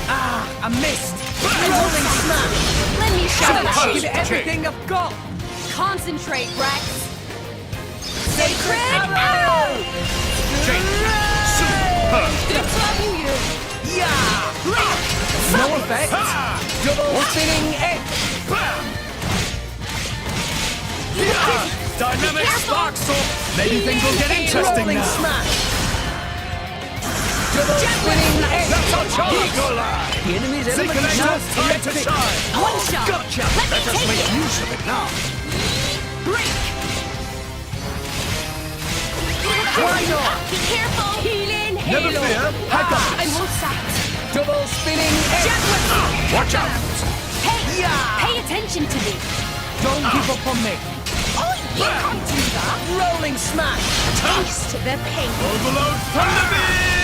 Ah, I missed! Rolling smash! Let me show I'll you! give it everything I've got! Concentrate, Rex! Sacred arrow! Good loving you! Yeah! No effect! Double spinning edge! Dynamic spark sword! Maybe things will get interesting Rolling now. smash! Double spinning edge! That's our chance! Eagle Eye! The enemy's element Seeker now Angels, time to electric. shine! One shot! Gotcha! Let me Let us take make it! use of it now! Break! Why not? Be careful! Healing Never halo! fear, I got I'm this! all set! Double spinning edge! Jaguar! Watch out! Hey! Yeah. Pay attention to me! Don't give up on me! Oh, you can't do that! Rolling smash! Taste the pain! Overload Thunderbeam!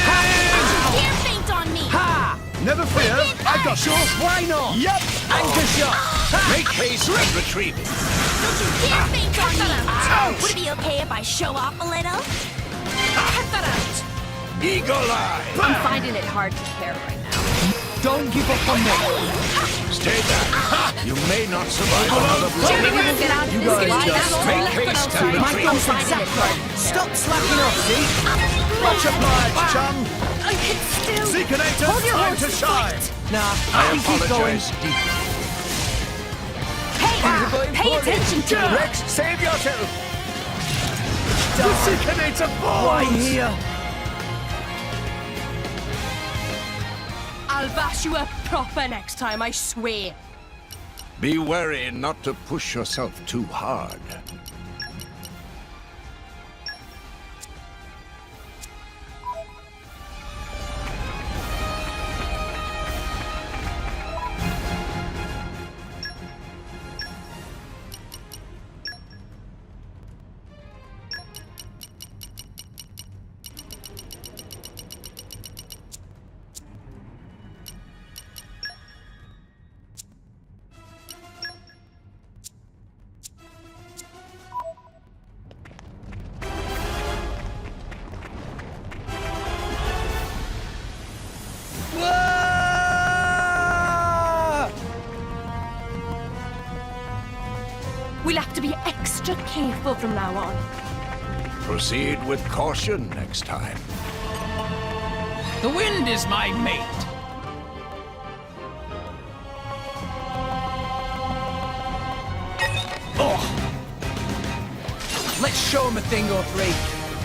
Fear faint on me. Ha! Never fear, I got you! Why not? Yup! Anchor shot! Make haste and retrieve it! Don't you fear faint on me. Would it be okay if I show off a little? Cut that out! Eagle Eye! I'm finding it hard to care right now. Don't give up on me! Stay back! You may not survive another Maybe blow! we'll get out of You this guys alive just after make all. haste Sorry, and My retreat. thoughts exactly! Stop slacking off, see? Much obliged, chum! I can still... Seekernator, Hold your time to horses shine! Nah, I I can keep going. apologize deeply. Hey! Pay attention to me! Rex, save yourself! The Seekernator Why falls! here? I'll bash you up proper next time, I swear. Be wary not to push yourself too hard. Whoa! We'll have to be extra careful from now on. Proceed with caution next time. The wind is my mate. Let's show him a thing or three.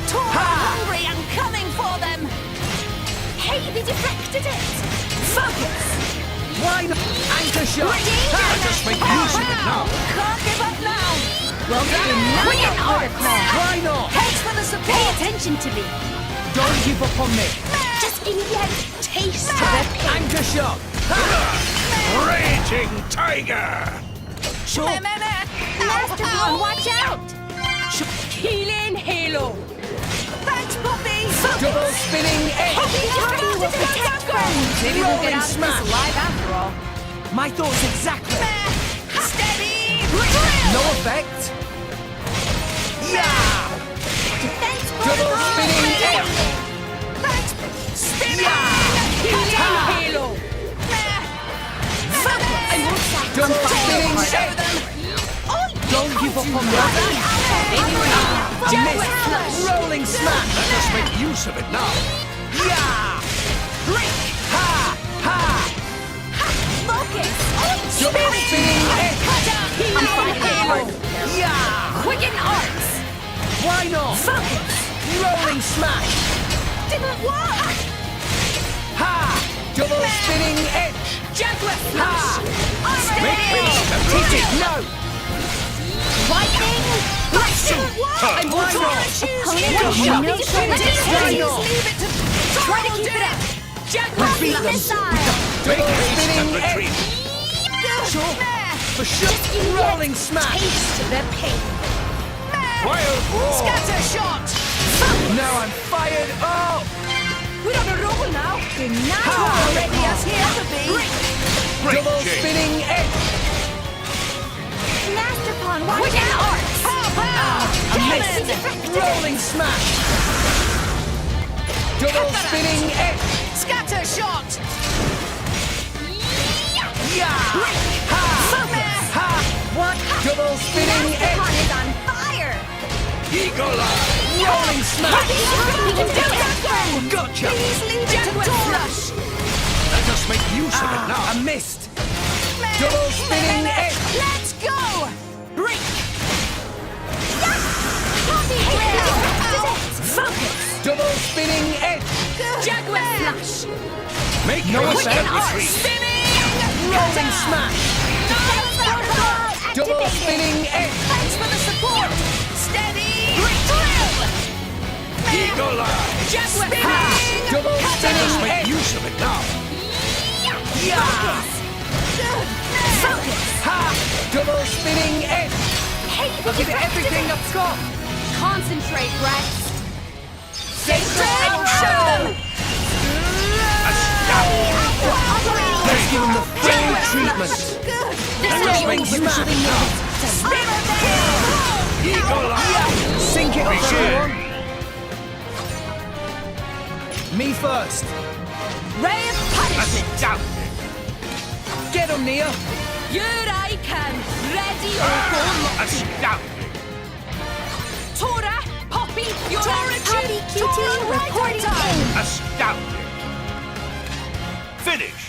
Tor, hungry and coming for them. Hey, they deflected it. Focus. Why not? Anchor shot! Let us make use of it now! Can't give up now. Well done! Brilliant arts! Why not? Thanks for the Pay support. attention to me! Don't give up on me! Just give me a taste of Ha! it. Anchor shot! Raging Tiger! Sure. Last one, watch out. Healing halo! Thanks, Poppy. Double spinning edge! Maybe we'll get Rolling out of smash. this alive after all. My thoughts exactly! Steady. No effect! Yeah! Thanks, Double spinning edge! Thanks. Spinning. Healing Ha! halo! Double spinning edge! Don't give up on me! I missed! Rolling smash! Let us make use of it now! Yeah! Ha! Ha! Focus. Double spinning edge! Healing halo! Yeah! Quicken arts! Why not? Focus! Rolling smash! Didn't work. Ha! Double spinning edge! Jaguar Ha! slash! Make haste and Hit retreat! it! No! Lightning! Blast! I'm Why not? not? Why not? Try to keep it up! Jaguar We beat them. slash! Make Double haste and spinning edge! retreat! Sure. For sure. Rolling smash! Taste the pain! Wild roar! Scatter shot! Now I'm fired up! We're on a roll now. The night already is here to be. Great Double Jake. spinning edge. Master Pawn, watch Wicked out! arts. A miss. Rolling smash. Double spinning edge. Scatter shot. Yeah. Ha. Ha. What? Double spinning Master edge. Pawn is on fire! Eagle Eye. Rolling smash. We can do it! Gotcha. Please leave it to Dora! Let us make use of it now. I missed. Double spinning edge. Let's go. Break. Focus! Double spinning edge. Jaguar slash. Make No haste effect. and retreat. Spinning. Rolling smash. Double spinning edge. Thanks for the support. Steady. Drill. Eagle Eye. Jaguar Ha. spinning. Double Let us spinning make edge. use of it now. Yeah. Focus! Ha. Double spinning edge. Hey, I'll give it everything I've got. Concentrate, Rex. Sacred show. Let's give him the full treatment. Let us make use of it now. Eagle Eye. Sink it up, Begin. everyone. Me first. Ray of punishment. Astounding. Get him, Nia. Here I can. Ready or go. Astounding. Tora, Poppy, you're Poppy QT reporting in. Astounding. Finish.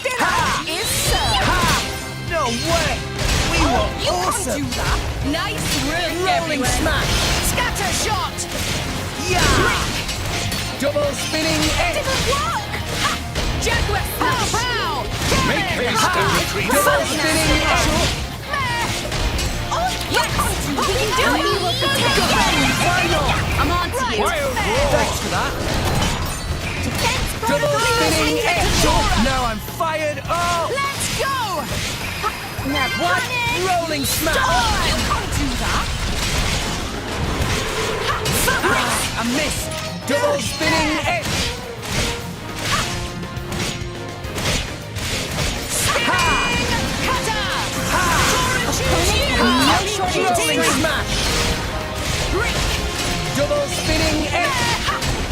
Dinner is served. Ha. No way. We were You awesome. can't do that. Nice room Rolling everywhere. smash. Scatter shot. Yeah. Double spinning edge. Didn't work. Ha. Jaguar smash. Pow, pow. Make haste and retreat. Double spinning edge. Oh, yes. We can do it. We will protect you! Why not? I'm on to you. Wild roar. Thanks for that. Defense Double protocol spinning is edge. active. Now I'm fired up. Let's go. Now What? punish! Rolling smash. You can't do that. I missed. Double spinning edge. Rolling smash. Double spinning edge.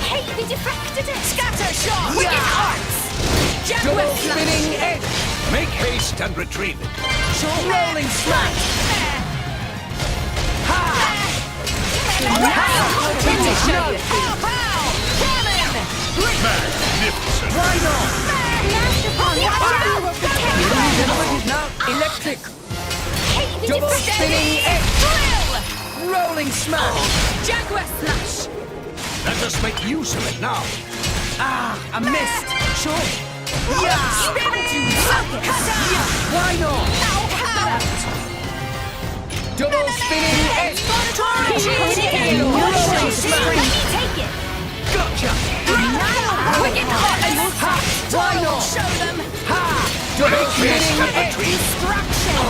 Hey, they deflected it! Scatter shot. Wicked arts. Jaguar Double slash. spinning edge. Make haste and retrieve it. Rolling smash. Ha. Finish No. it. Pow, pow. Cannon. Magnificent. Why not? Master Pawn, watch out! We will protect you! Now electric. Hey, they Double deflected spinning it! edge. Drill. Rolling smash. Jaguar slash. Let us make use of it now. I missed. Sure. Yeah. Why not? Double spinning edge. Rolling smash. Let me take it! Gotcha. Wicked arts. Ha. Why not? Show them. Ha. Double Make haste spinning and edge. retreat. Distraction.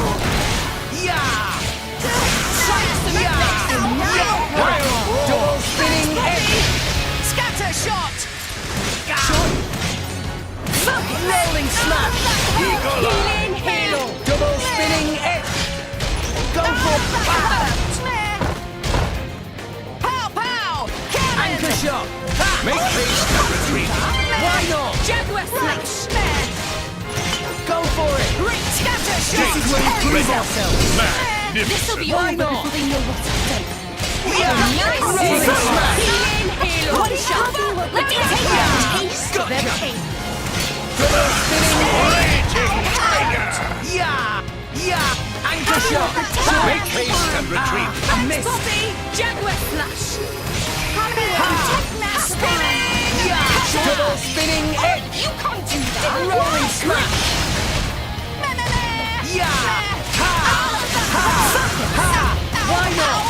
Yeah. Wild roar. Double spinning edge. Scatter shot. Rolling smash. Eagle Eye. Halo. Double spinning edge. Go for Pow, pow. Cannon. anchor shot. Ha. Make haste and retreat. Why not? Jaguar slash. Go for it. Scatter This shot. is where we prove ourselves. This'll be Why over not? before they know what's happened. Yeah. Rolling smash. Halo. One shot! Let me take a taste of their pain! Double spinning edge. Raging tiger. Yeah. Anchor shot. Make haste and retreat. I missed. Poppy. Jaguar slash. Yeah. Double spinning edge. You can't do that. Rolling smash. Yeah. Why not?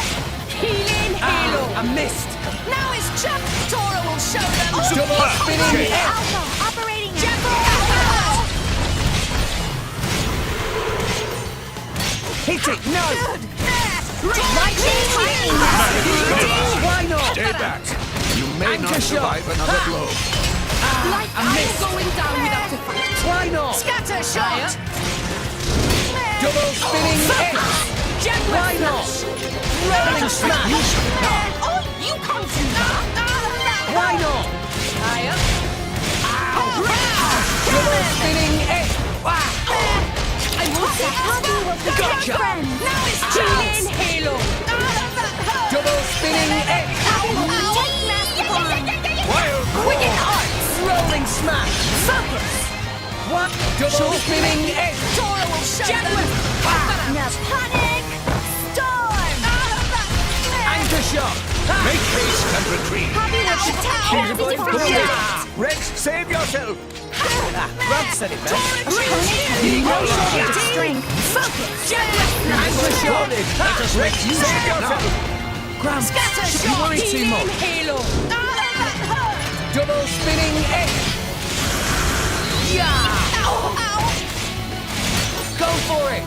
Healing Halo. I missed. Now it's Chuck. Tora will show them. Double spinning edge. Alpha, operating at Hit it. No. lightning! Why not? Stay back. You may not survive another blow. Like I'm going down without a fight. Why not? Scatter shot! Double spinning X! Why not? Rolling smash! Oh, you can't do that! Why not? Higher. Double spinning X! I won't say Gotcha! Now it's Healing Halo. Double spinning X! Wicked arts! Rolling smash! Focus! What? Double spinning X! Dora will show them! Now panic! Storm! Anchor shot! Make haste and retreat. Rex, save yourself! Brad said it best. Strength! Focus! Anchor shot! Rex, save yourself! Graham, Scatter you shot! worry too much. Halo. Double spinning X! Yeah! Ow! Ow! Go for it!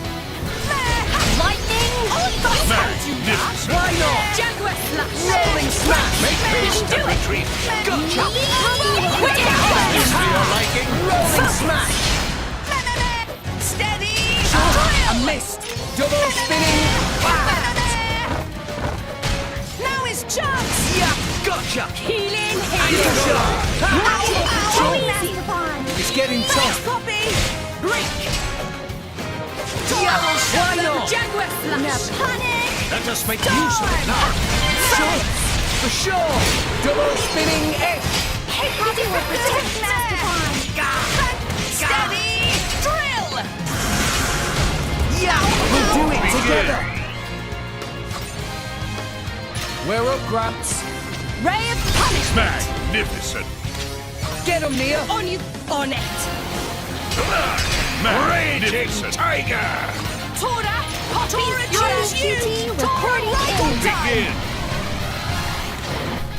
Lightning! Magnificent. Why not? Jaguar slash. Rolling smash! Make haste and retreat. Gotcha! Wicked Is arts! to your liking? Rolling smash! Steady! I missed! Double spinning! Now is chance! Yeah! Gotcha! Healing Anchor Halo. shot! It's getting tough! Copy! Break! Yeah! Why not? Jaguar slash. Panic! Let us make use of it now. Sure! For sure! Double spinning X! Ready with protect Steady! Drill! Yeah! We'll do it together! We're up, Gramps. Ray of punishment! Magnificent. Get him, Mia! On you. On it. Magnificent. Tiger. Tora! Tora, choose you! Tora, Begin.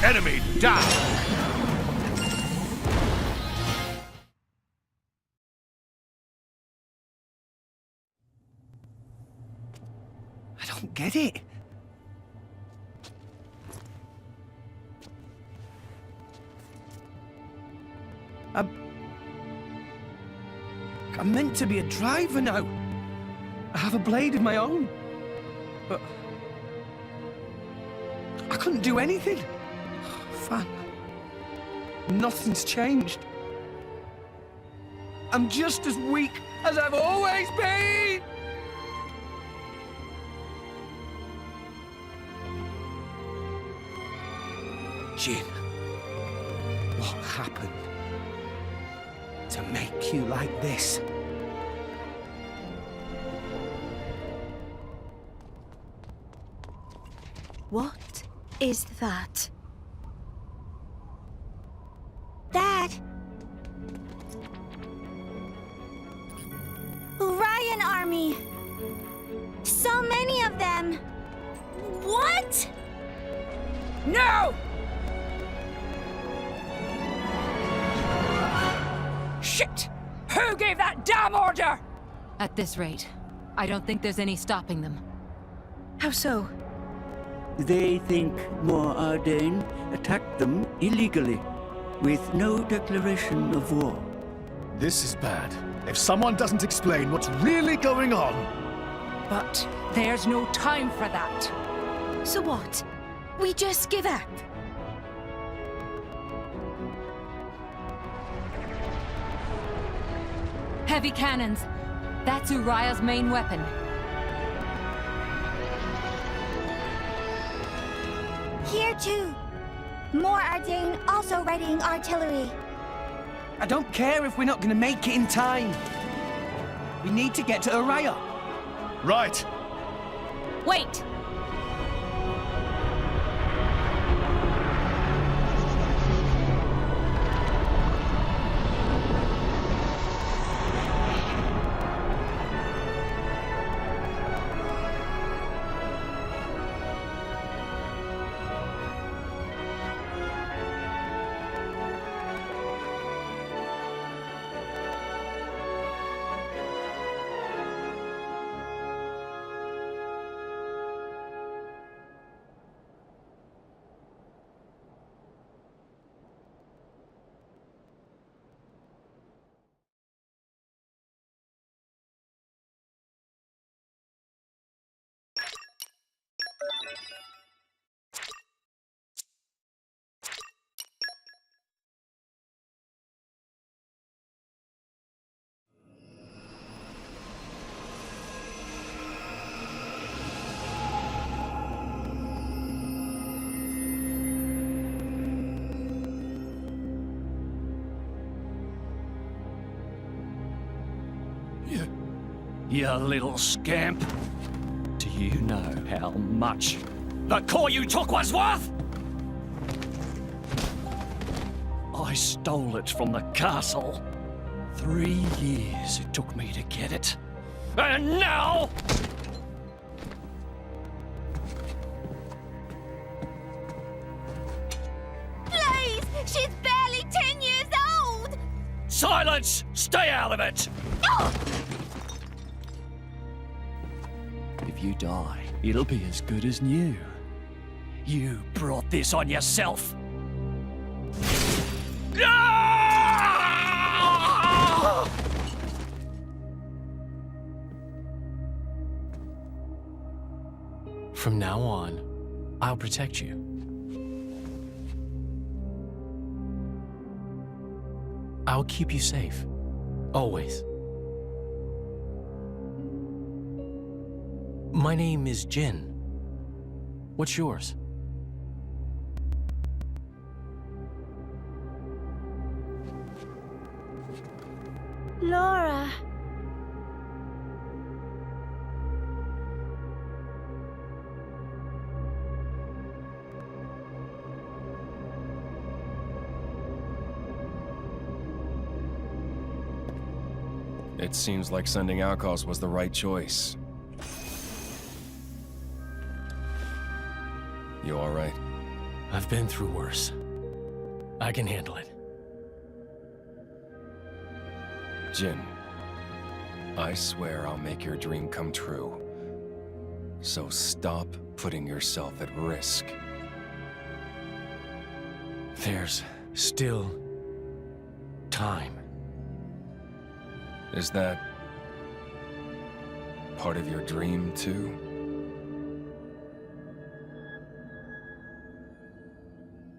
Enemy down. I don't get it. I'm meant to be a driver now. I have a blade of my own. But I couldn't do anything. Fan. Nothing's changed. I'm just as weak as I've always been. Jin, what happened to make you like this? What is that? Dad! Ryan army! So many of them! What? No! Shit! Who gave that damn order? At this rate, I don't think there's any stopping them. How so? They think more Ardain attacked them illegally, with no declaration of war. This is bad. If someone doesn't explain what's really going on... But there's no time for that. So what? We just give up? Heavy cannons. That's Uriah's main weapon. Here too. More Ardain also readying artillery. I don't care if we're not going to make it in time. We need to get to Uriah. Right. Wait! You little scamp. Do you know how much the core you took was worth? I stole it from the castle. 3 years it took me to get it. And now... Please! She's barely 10 years old! Silence! Stay out of it! Oh! If you die, it'll be as good as new. You brought this on yourself. From now on, I'll protect you. I'll keep you safe. Always. My name is Jin. What's yours? Laura. It seems like sending outcasts was the right choice. You all right? I've been through worse. I can handle it. Jin, I swear I'll make your dream come true. So stop putting yourself at risk. There's still time. Is that part of your dream, too?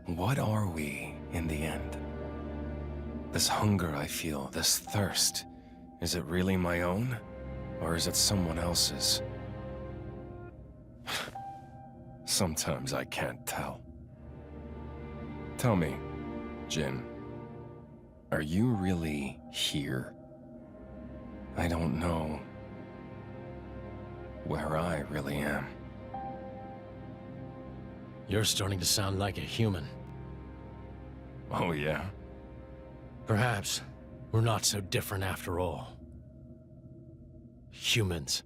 What are we, in the end? This hunger I feel, this thirst, is it really my own? Or is it someone else's? Sometimes I can't tell. Tell me, Jin, are you really here? I don't know where I really am. You're starting to sound like a human. Oh, yeah? Perhaps we're not so different after all. Humans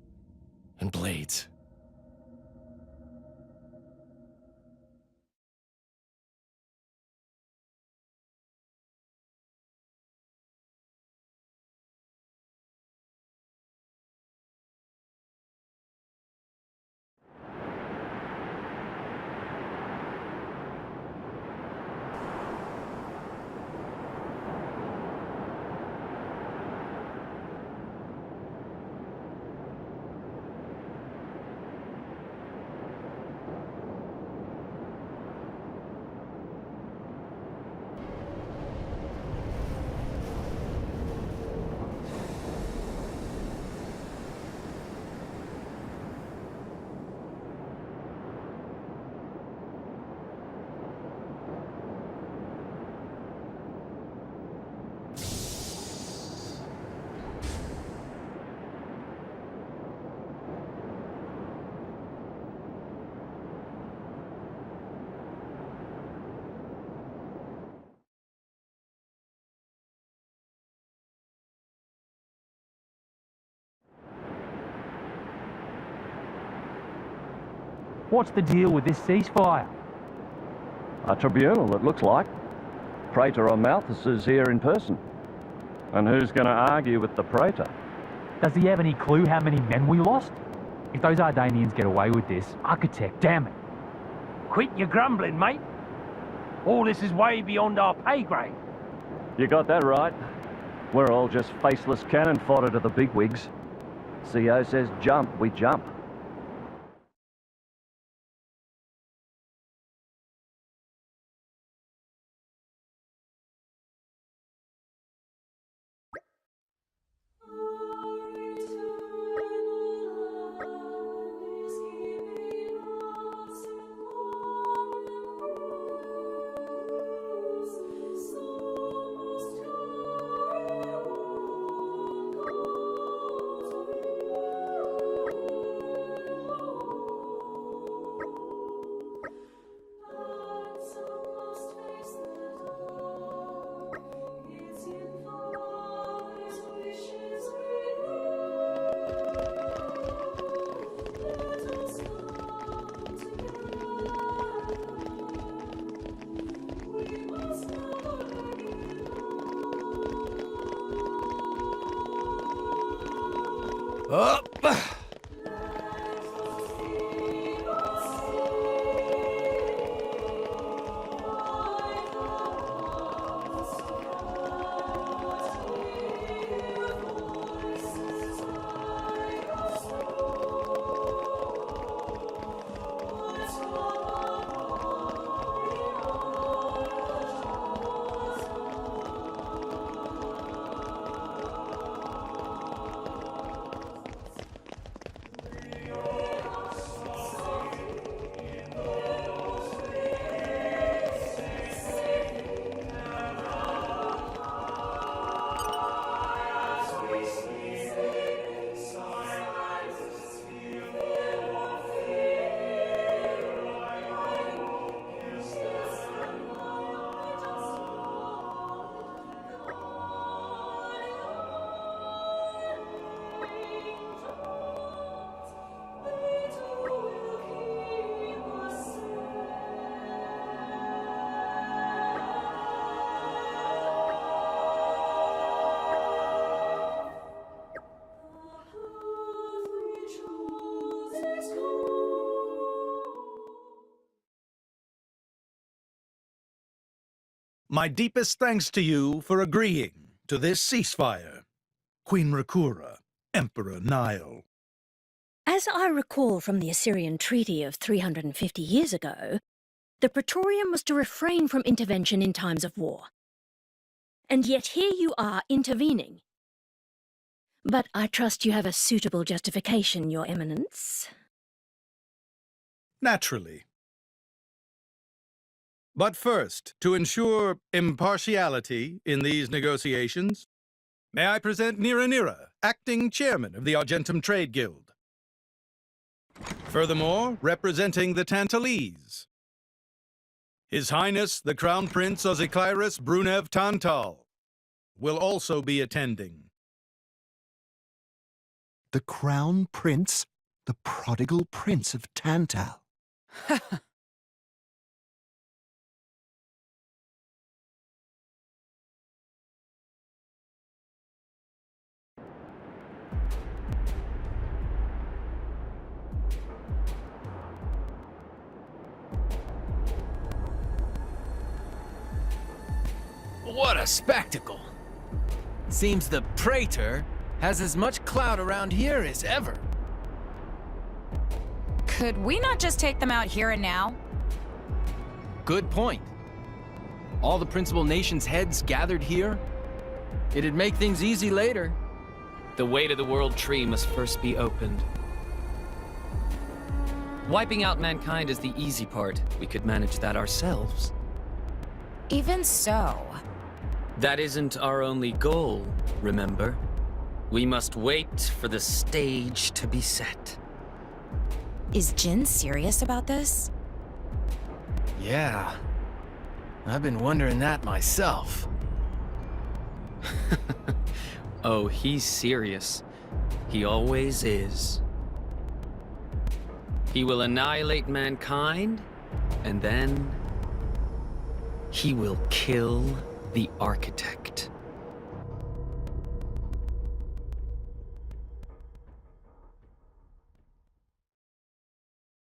and blades. What's the deal with this ceasefire? A tribunal, it looks like. Praetor or Malthus is here in person. And who's going to argue with the Praetor? Does he have any clue how many men we lost? If those Ardanians get away with this, Architect, damn it. Quit your grumbling, mate. All this is way beyond our pay grade. You got that right. We're all just faceless cannon fodder to the bigwigs. CO says jump, we jump. Up! My deepest thanks to you for agreeing to this ceasefire, Queen Rakura, Emperor Nile. As I recall from the Assyrian treaty of 350 years ago, the Praetorium was to refrain from intervention in times of war. And yet here you are intervening. But I trust you have a suitable justification, Your Eminence. Naturally. But first, to ensure impartiality in these negotiations, may I present Nira, acting chairman of the Argentum Trade Guild. Furthermore, representing the Tantalese, His Highness the Crown Prince Ozikairis Brunev Tantal will also be attending. The Crown Prince? The prodigal Prince of Tantal. What a spectacle! Seems the Praetor has as much clout around here as ever. Could we not just take them out here and now? Good point. All the principal nations' heads gathered here? It'd make things easy later. The way to the World Tree must first be opened. Wiping out mankind is the easy part. We could manage that ourselves. Even so... That isn't our only goal, remember? We must wait for the stage to be set. Is Jin serious about this? Yeah. I've been wondering that myself. Oh, he's serious. He always is. He will annihilate mankind, and then... he will kill the Architect.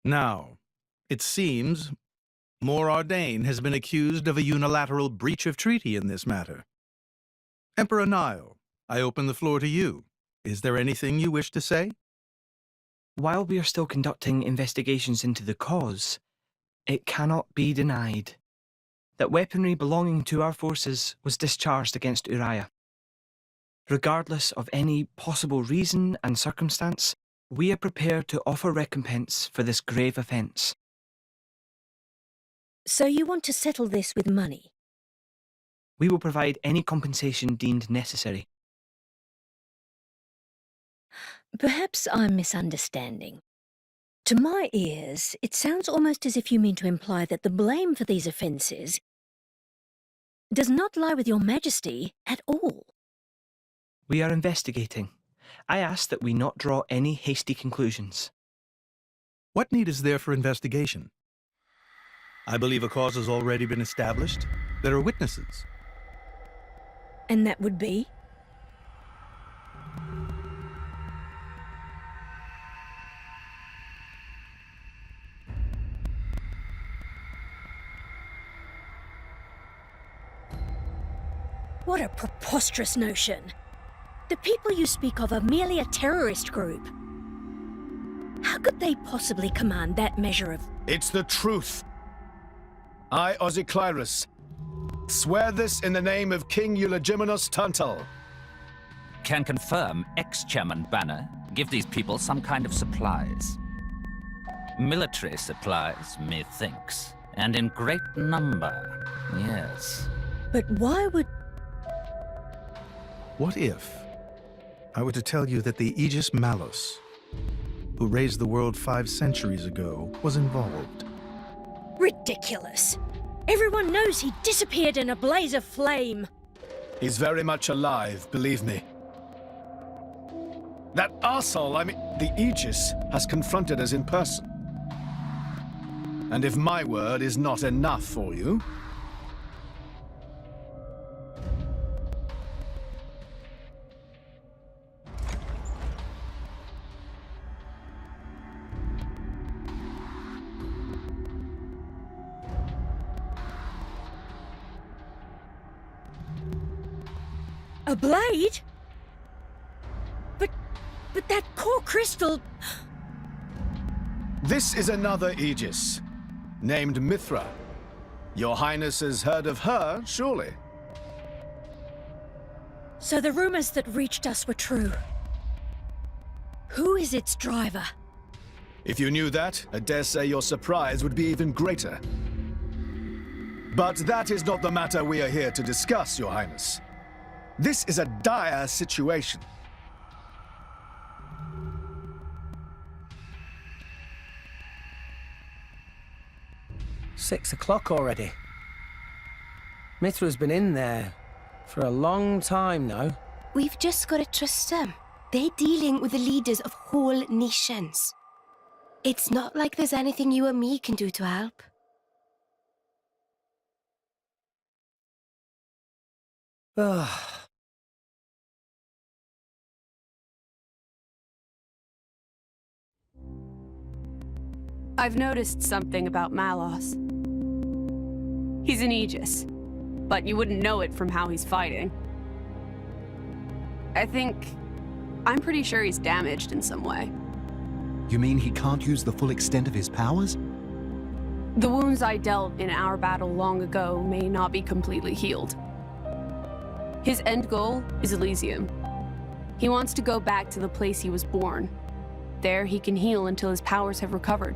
Now, it seems Mor Ardain has been accused of a unilateral breach of treaty in this matter. Emperor Nile, I open the floor to you. Is there anything you wish to say? While we are still conducting investigations into the cause, it cannot be denied that weaponry belonging to our forces was discharged against Uriah. Regardless of any possible reason and circumstance, we are prepared to offer recompense for this grave offence. So you want to settle this with money? We will provide any compensation deemed necessary. Perhaps I'm misunderstanding. To my ears, it sounds almost as if you mean to imply that the blame for these offences does not lie with your Majesty at all. We are investigating. I ask that we not draw any hasty conclusions. What need is there for investigation? I believe a cause has already been established. There are witnesses. And that would be? What a preposterous notion. The people you speak of are merely a terrorist group. How could they possibly command that measure of... It's the truth. I, Ozyclyrus, swear this in the name of King Eulogimenos Tantal. Can confirm ex-Chairman Banner give these people some kind of supplies. Military supplies, methinks, and in great number, yes. But why would... What if I were to tell you that the Aegis Malus, who raised the world 5 centuries ago, was involved? Ridiculous. Everyone knows he disappeared in a blaze of flame. He's very much alive, believe me. That arsehole, the Aegis, has confronted us in person. And if my word is not enough for you... A blade? But that core crystal... This is another Aegis, named Mithra. Your Highness has heard of her, surely? So the rumors that reached us were true. Who is its driver? If you knew that, I dare say your surprise would be even greater. But that is not the matter we are here to discuss, Your Highness. This is a dire situation. "6 o'clock already. Mithra's been in there for a long time now. We've just got to trust them. They're dealing with the leaders of whole nations. It's not like there's anything you or me can do to help. Ugh. I've noticed something about Malos. He's an Aegis, but you wouldn't know it from how he's fighting. I'm pretty sure he's damaged in some way. You mean he can't use the full extent of his powers? The wounds I dealt in our battle long ago may not be completely healed. His end goal is Elysium. He wants to go back to the place he was born. There he can heal until his powers have recovered.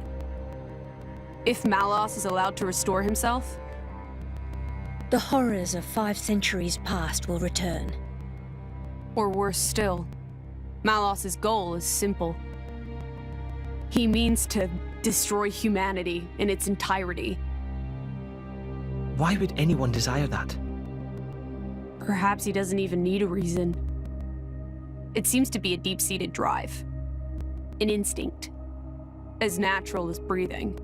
If Malos is allowed to restore himself, the horrors of 5 centuries past will return. Or worse still, Malos's goal is simple. He means to destroy humanity in its entirety. Why would anyone desire that? Perhaps he doesn't even need a reason. It seems to be a deep-seated drive. An instinct. As natural as breathing.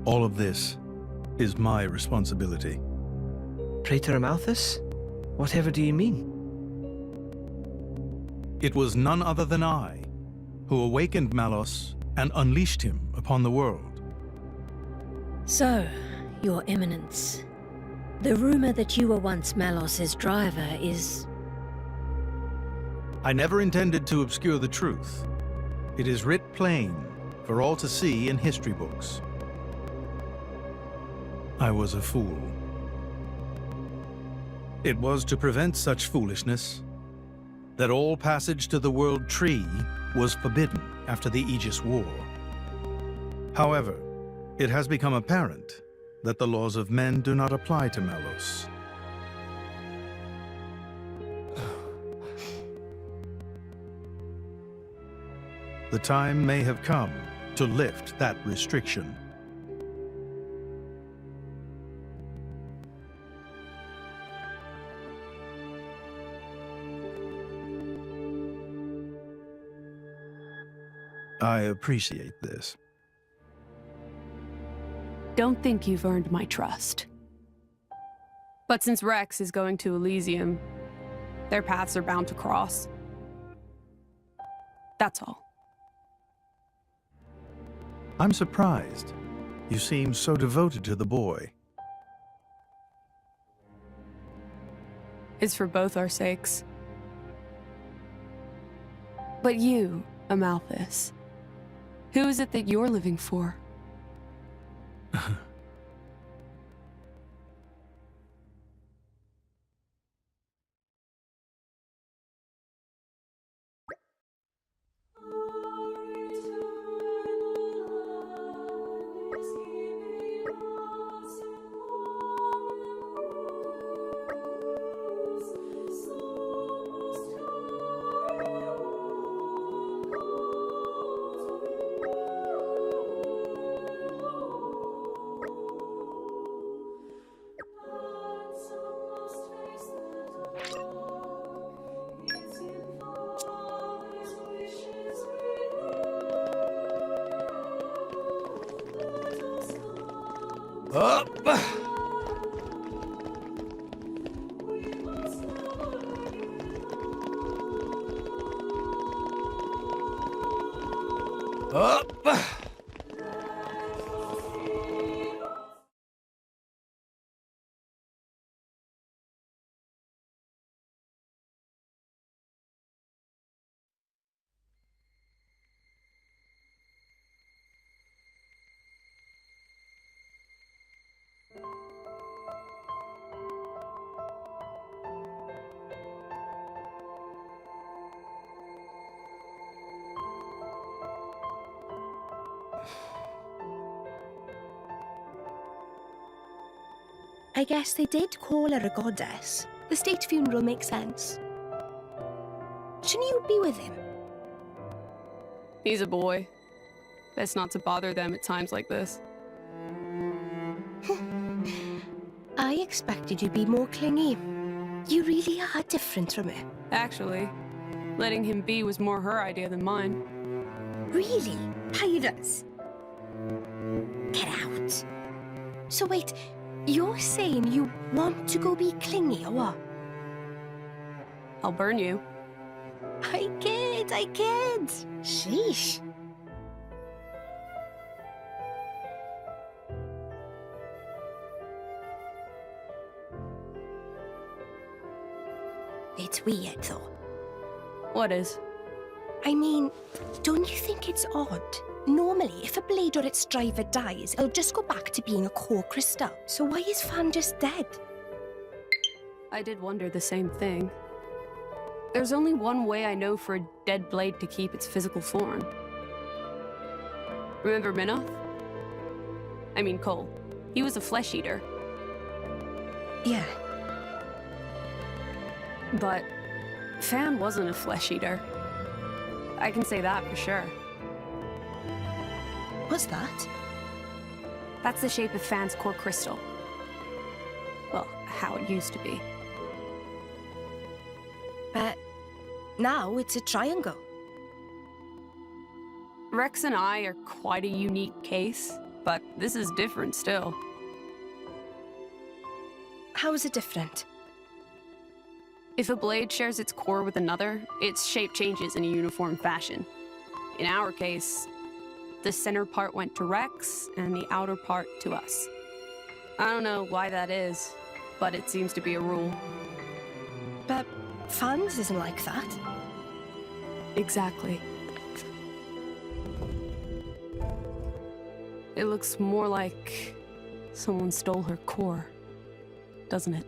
All of this is my responsibility. Praetor Amalthus? Whatever do you mean? It was none other than I who awakened Malos and unleashed him upon the world. So, Your Eminence, the rumor that you were once Malos's driver is... I never intended to obscure the truth. It is writ plain for all to see in history books. I was a fool. It was to prevent such foolishness that all passage to the World Tree was forbidden after the Aegis War. However, it has become apparent that the laws of men do not apply to Malos. The time may have come to lift that restriction. I appreciate this. Don't think you've earned my trust. But since Rex is going to Elysium, their paths are bound to cross. That's all. I'm surprised. You seem so devoted to the boy. It's for both our sakes. But you, Amalthus, who is it that you're living for? Up! Up! I guess they did call her a goddess. The state funeral makes sense. Shouldn't you be with him? He's a boy. Best not to bother them at times like this. I expected you to be more clingy. You really are different from her. Actually, letting him be was more her idea than mine. Really? Pirates? Get out. So wait, you're saying you want to go be clingy or what? I'll burn you. I kid. Sheesh. It's weird, though. What is? I mean, don't you think it's odd? Normally, if a blade or its driver dies, it'll just go back to being a core crystal. So why is Fan just dead? I did wonder the same thing. There's only one way I know for a dead blade to keep its physical form. Remember Minoth? I mean Cole. He was a flesh eater. Yeah. But Fan wasn't a flesh eater. I can say that for sure. What's that? That's the shape of Fan's core crystal. Well, how it used to be. But now it's a triangle. Rex and I are quite a unique case, but this is different still. How is it different? If a blade shares its core with another, its shape changes in a uniform fashion. In our case, the center part went to Rex, and the outer part to us. I don't know why that is, but it seems to be a rule. But Fan's isn't like that. Exactly. It looks more like someone stole her core, doesn't it?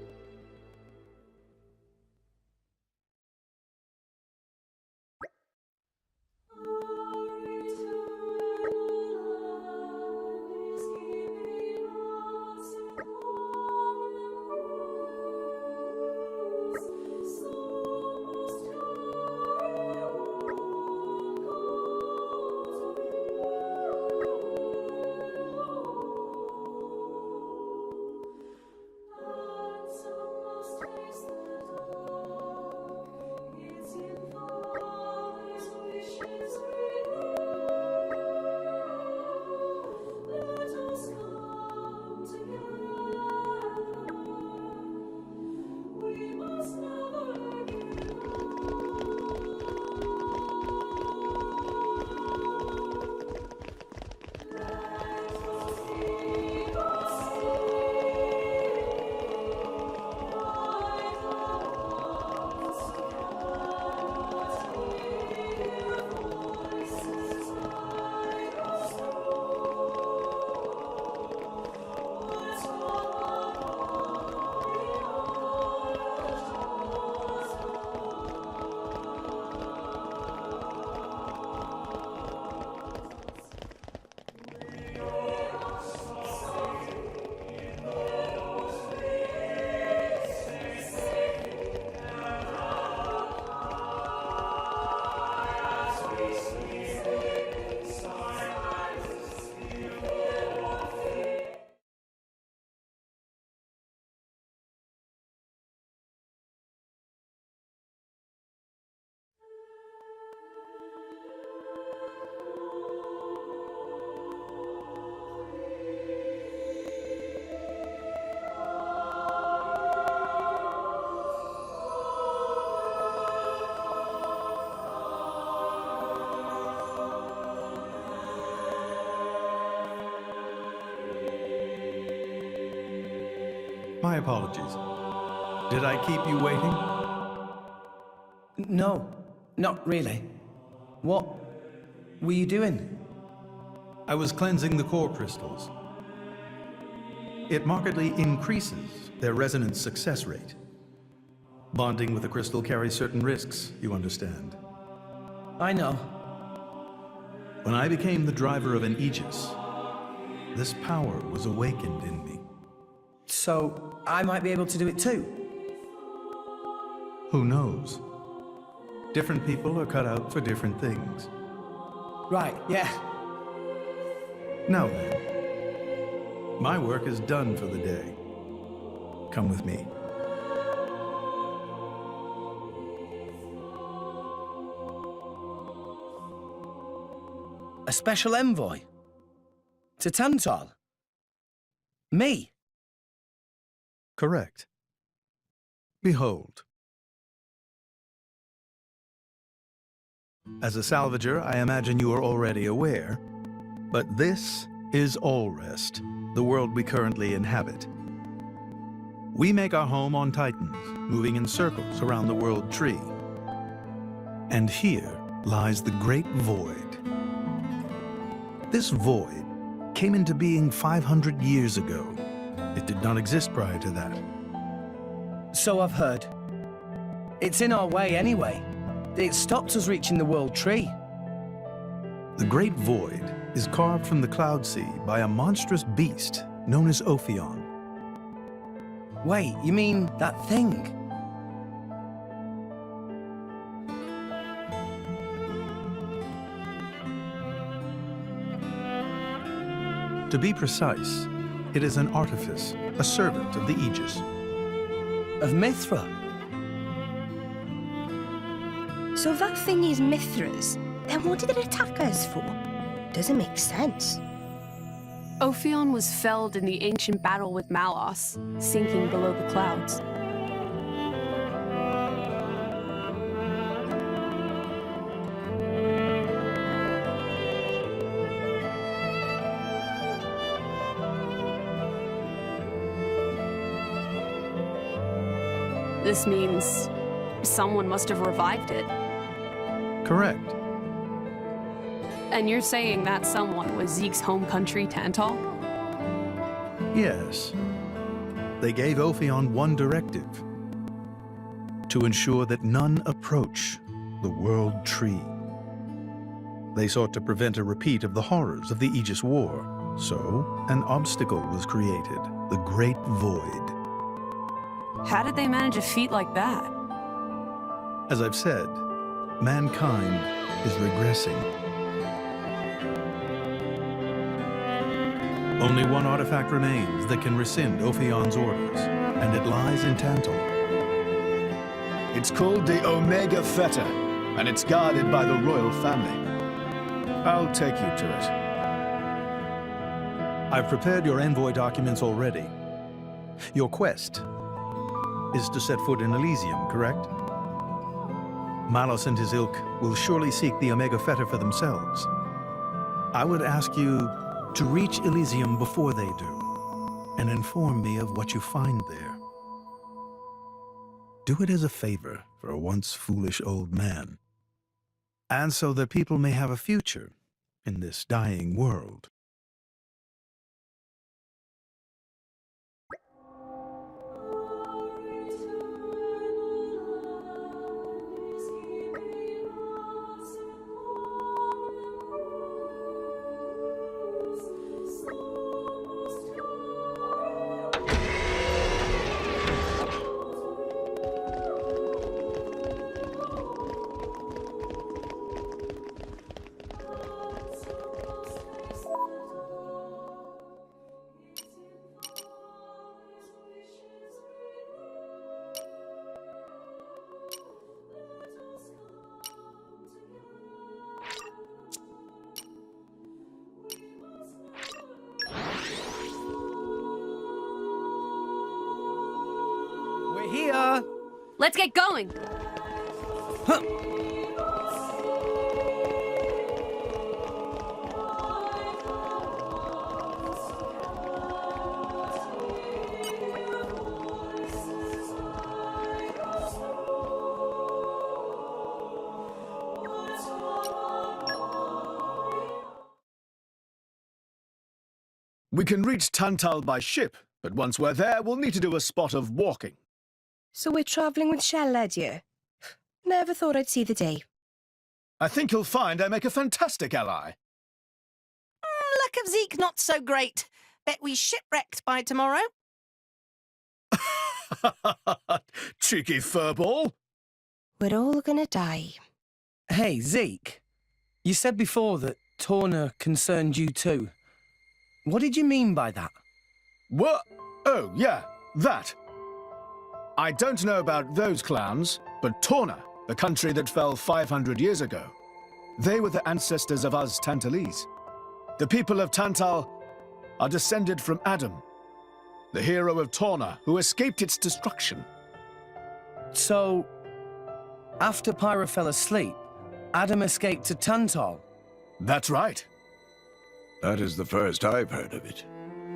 My apologies. Did I keep you waiting? No, not really. What were you doing? I was cleansing the core crystals. It markedly increases their resonance success rate. Bonding with a crystal carries certain risks, you understand. I know. When I became the driver of an Aegis, this power was awakened in me. So, I might be able to do it too? Who knows? Different people are cut out for different things. Right, yeah. Now then, my work is done for the day. Come with me. A special envoy? To Tantal? Me? Correct. Behold. As a salvager, I imagine you are already aware, but this is Allrest, the world we currently inhabit. We make our home on Titans, moving in circles around the world tree. And here lies the Great Void. This void came into being 500 years ago. It did not exist prior to that. So I've heard. It's in our way anyway. It stopped us reaching the world tree. The Great Void is carved from the Cloud Sea by a monstrous beast known as Ophion. Wait, you mean that thing? To be precise, it is an artifice, a servant of the Aegis. Of Mithra? So that thing is Mithra's. Then what did it attack us for? Doesn't make sense. Ophion was felled in the ancient battle with Malos, sinking below the clouds. This means someone must have revived it. Correct. And you're saying that someone was Zeke's home country, Tantal? Yes. They gave Ophion one directive: to ensure that none approach the World Tree. They sought to prevent a repeat of the horrors of the Aegis War, so an obstacle was created, the Great Void. How did they manage a feat like that? As I've said, mankind is regressing. Only one artifact remains that can rescind Ophion's orders, and it lies in Tantal. It's called the Omega Feta, and it's guarded by the royal family. I'll take you to it. I've prepared your envoy documents already. Your quest is to set foot in Elysium, correct? Malos and his ilk will surely seek the Omega Feta for themselves. I would ask you to reach Elysium before they do, and inform me of what you find there. Do it as a favor for a once foolish old man, and so that people may have a future in this dying world. Here! Let's get going! Huh. We can reach Tantal by ship, but once we're there, we'll need to do a spot of walking. So we're travelling with Shell, lad, you? Never thought I'd see the day. I think you'll find I make a fantastic ally. Luck of Zeke not so great. Bet we shipwrecked by tomorrow. Cheeky furball. We're all gonna die. Hey, Zeke. You said before that Torna concerned you too. What did you mean by that? What? Oh, yeah, that. I don't know about those clowns, but Torna, the country that fell 500 years ago, they were the ancestors of us Tantalese. The people of Tantal are descended from Adam, the hero of Torna who escaped its destruction. So, after Pyra fell asleep, Adam escaped to Tantal? That's right. That is the first I've heard of it.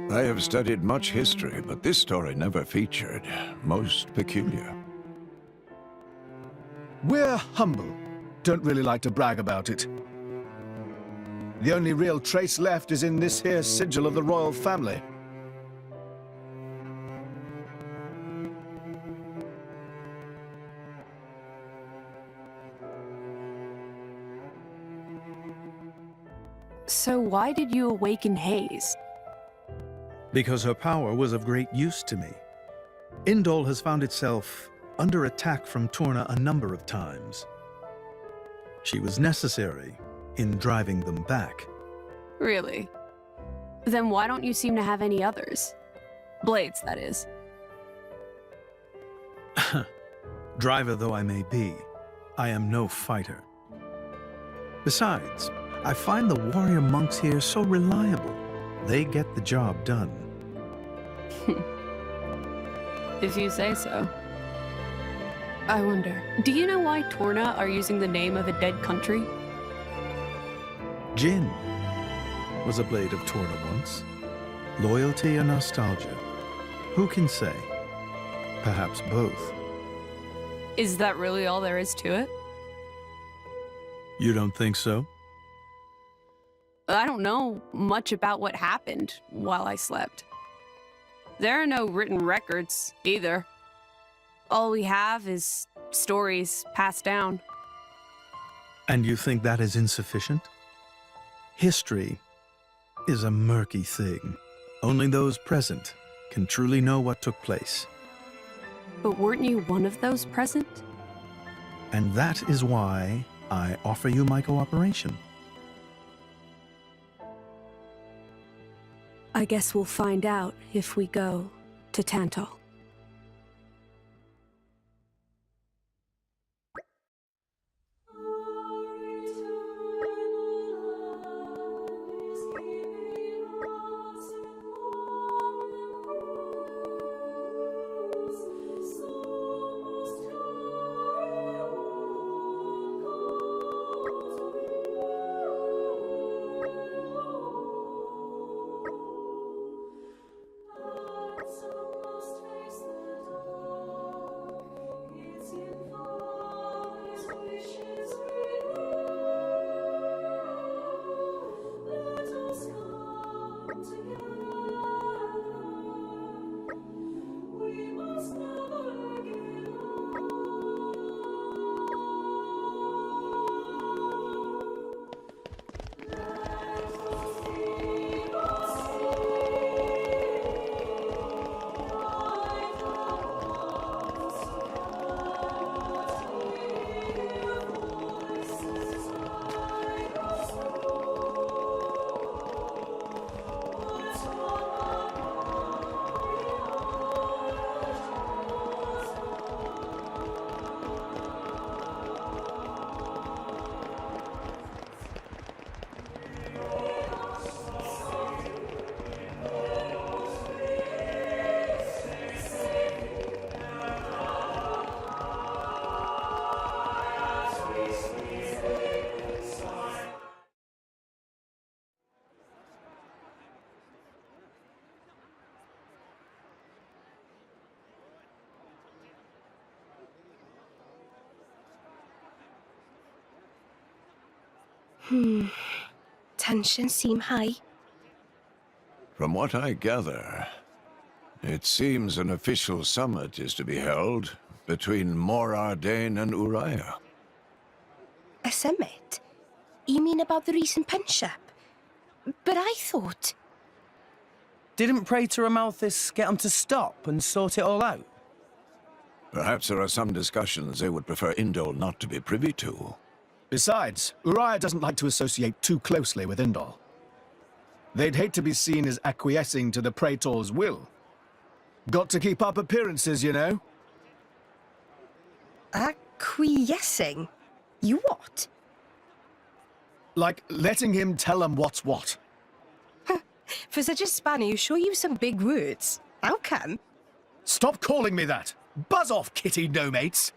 I have studied much history, but this story never featured. Most peculiar. We're humble. Don't really like to brag about it. The only real trace left is in this here sigil of the royal family. So why did you awaken Hayes? Because her power was of great use to me. Indol has found itself under attack from Torna a number of times. She was necessary in driving them back. Really? Then why don't you seem to have any others? Blades, that is. Driver though I may be, I am no fighter. Besides, I find the warrior monks here so reliable. They get the job done. If you say so. I wonder, do you know why Torna are using the name of a dead country? Jin was a blade of Torna once. Loyalty or nostalgia? Who can say? Perhaps both. Is that really all there is to it? You don't think so? I don't know much about what happened while I slept. There are no written records, either. All we have is stories passed down. And you think that is insufficient? History is a murky thing. Only those present can truly know what took place. But weren't you one of those present? And that is why I offer you my cooperation. I guess we'll find out if we go to Tantal. Tensions seem high. From what I gather, it seems an official summit is to be held between Mor Ardain and Uriah. A summit? You mean about the recent punch-up? But I thought... Didn't Praetor Amalthus get them to stop and sort it all out? Perhaps there are some discussions they would prefer Indol not to be privy to. Besides, Uriah doesn't like to associate too closely with Indol. They'd hate to be seen as acquiescing to the Praetor's will. Got to keep up appearances, you know. Acquiescing? You what? Like letting him tell them what's what. For such a spanner, you sure use some big words. How come? Stop calling me that! Buzz off, kitty no-mates!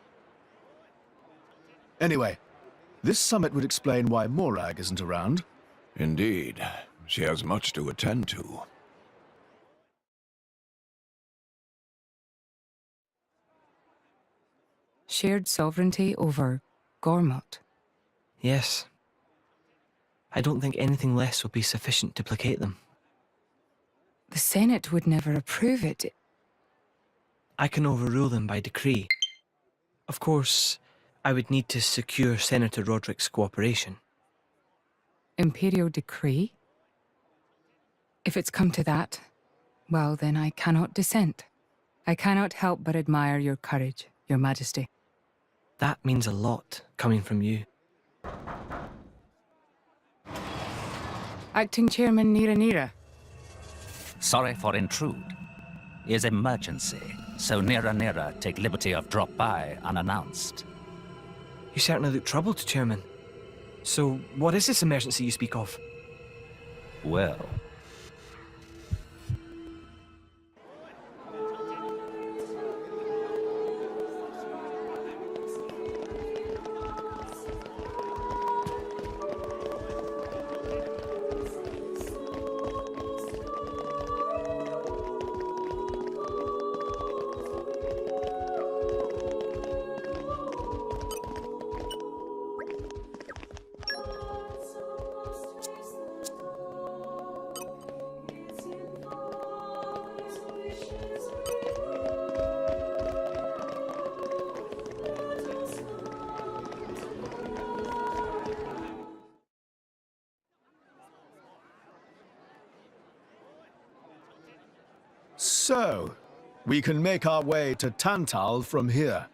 Anyway, this summit would explain why Morag isn't around. Indeed. She has much to attend to. Shared sovereignty over Gormott. Yes. I don't think anything less will be sufficient to placate them. The Senate would never approve it. I can overrule them by decree. Of course, I would need to secure Senator Roderick's cooperation. Imperial decree? If it's come to that, well then I cannot dissent. I cannot help but admire your courage, Your Majesty. That means a lot, coming from you. Acting Chairman Nira. Sorry for intrude. Is emergency, so Nira take liberty of drop by unannounced. You certainly look troubled, Chairman. So, what is this emergency you speak of? Well... So, we can make our way to Tantal from here.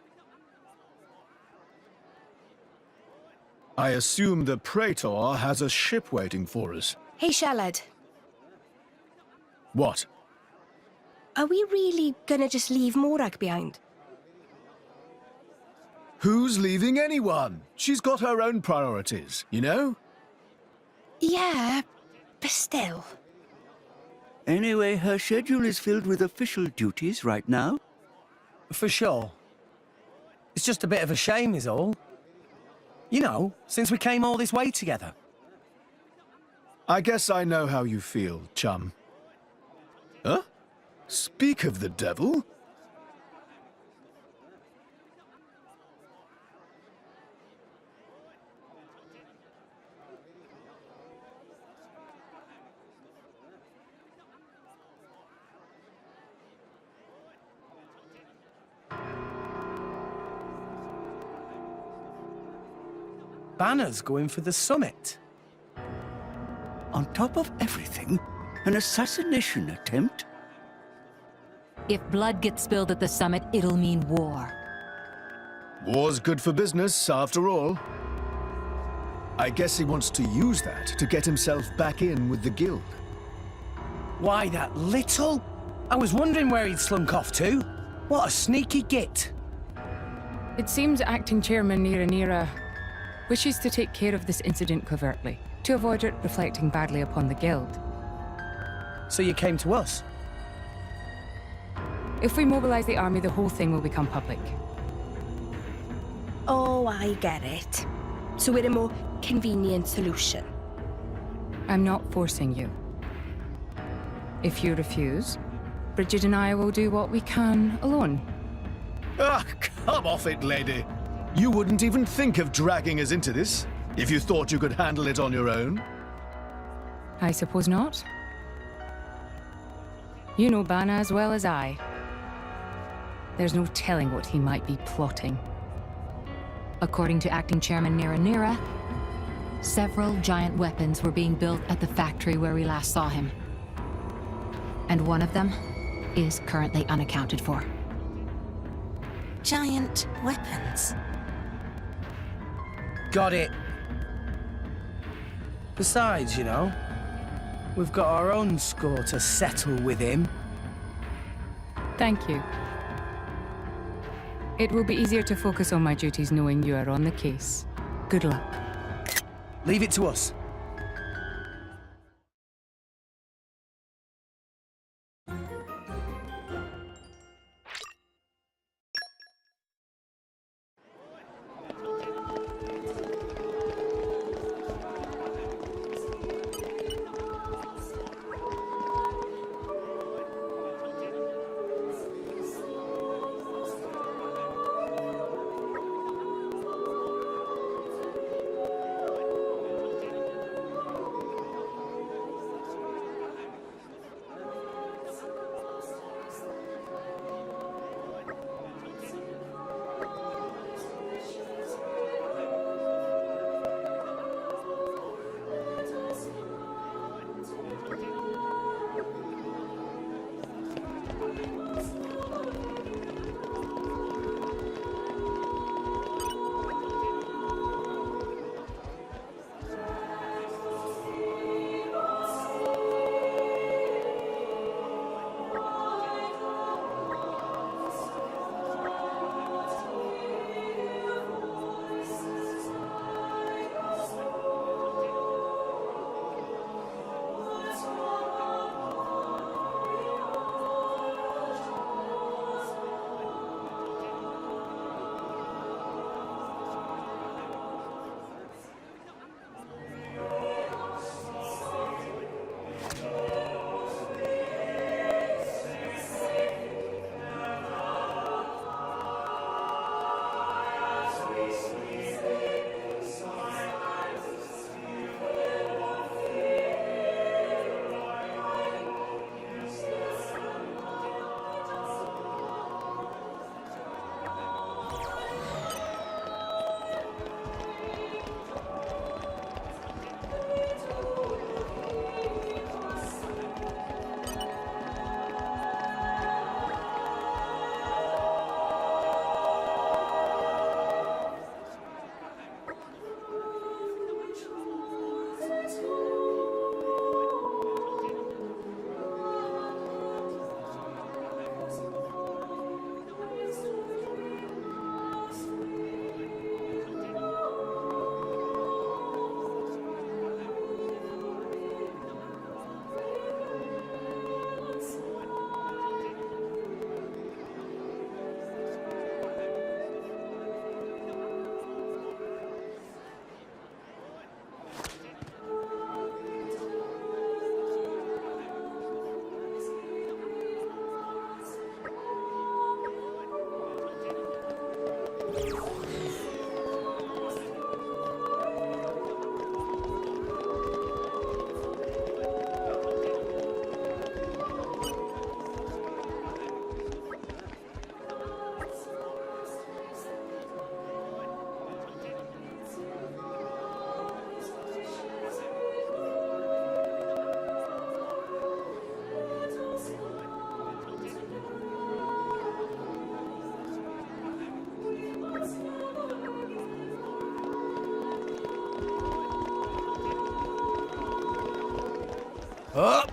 I assume the Praetor has a ship waiting for us. Hey, Shalad. What? Are we really gonna just leave Morag behind? Who's leaving anyone? She's got her own priorities, you know? Yeah, but still. Anyway, her schedule is filled with official duties right now. For sure. It's just a bit of a shame is all. You know, since we came all this way together. I guess I know how you feel, chum. Huh? Speak of the devil? Banner's going for the summit. On top of everything, an assassination attempt? If blood gets spilled at the summit, it'll mean war. War's good for business, after all. I guess he wants to use that to get himself back in with the guild. Why, that little? I was wondering where he'd slunk off to. What a sneaky git. It seems Acting Chairman Nira wishes to take care of this incident covertly, to avoid it reflecting badly upon the guild. So you came to us? If we mobilize the army, the whole thing will become public. Oh, I get it. So we're a more convenient solution. I'm not forcing you. If you refuse, Bridget and I will do what we can alone. Ah, come off it, lady. You wouldn't even think of dragging us into this, if you thought you could handle it on your own. I suppose not. You know Bana as well as I. There's no telling what he might be plotting. According to Acting Chairman Nira, several giant weapons were being built at the factory where we last saw him. And one of them is currently unaccounted for. Giant weapons. Got it. Besides, you know, we've got our own score to settle with him. Thank you. It will be easier to focus on my duties knowing you are on the case. Good luck. Leave it to us. Up!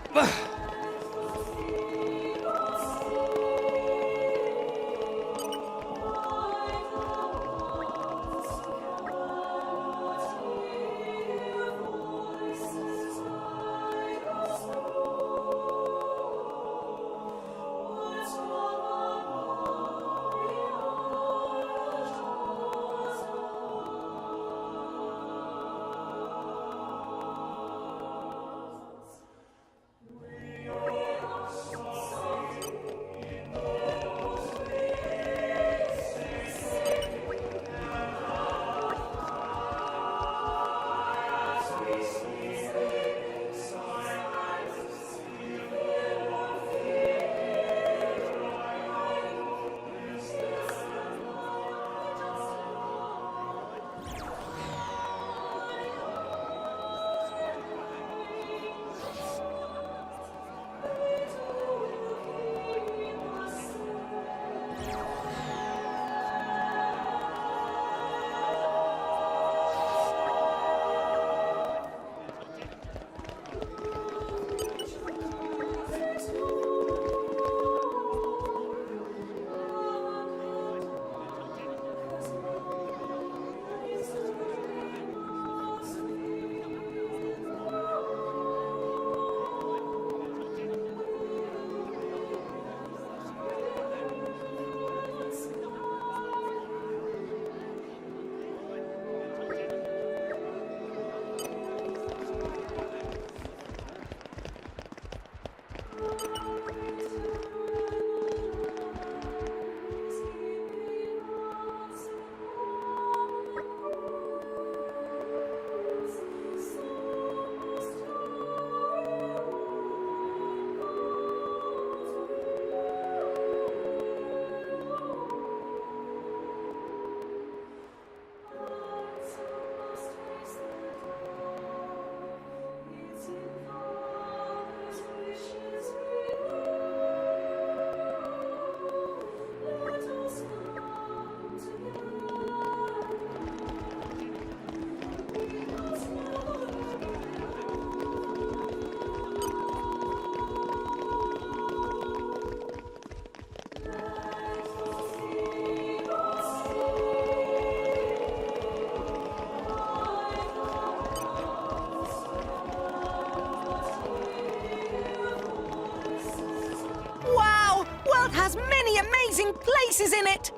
places in it.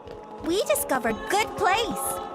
We discovered good place.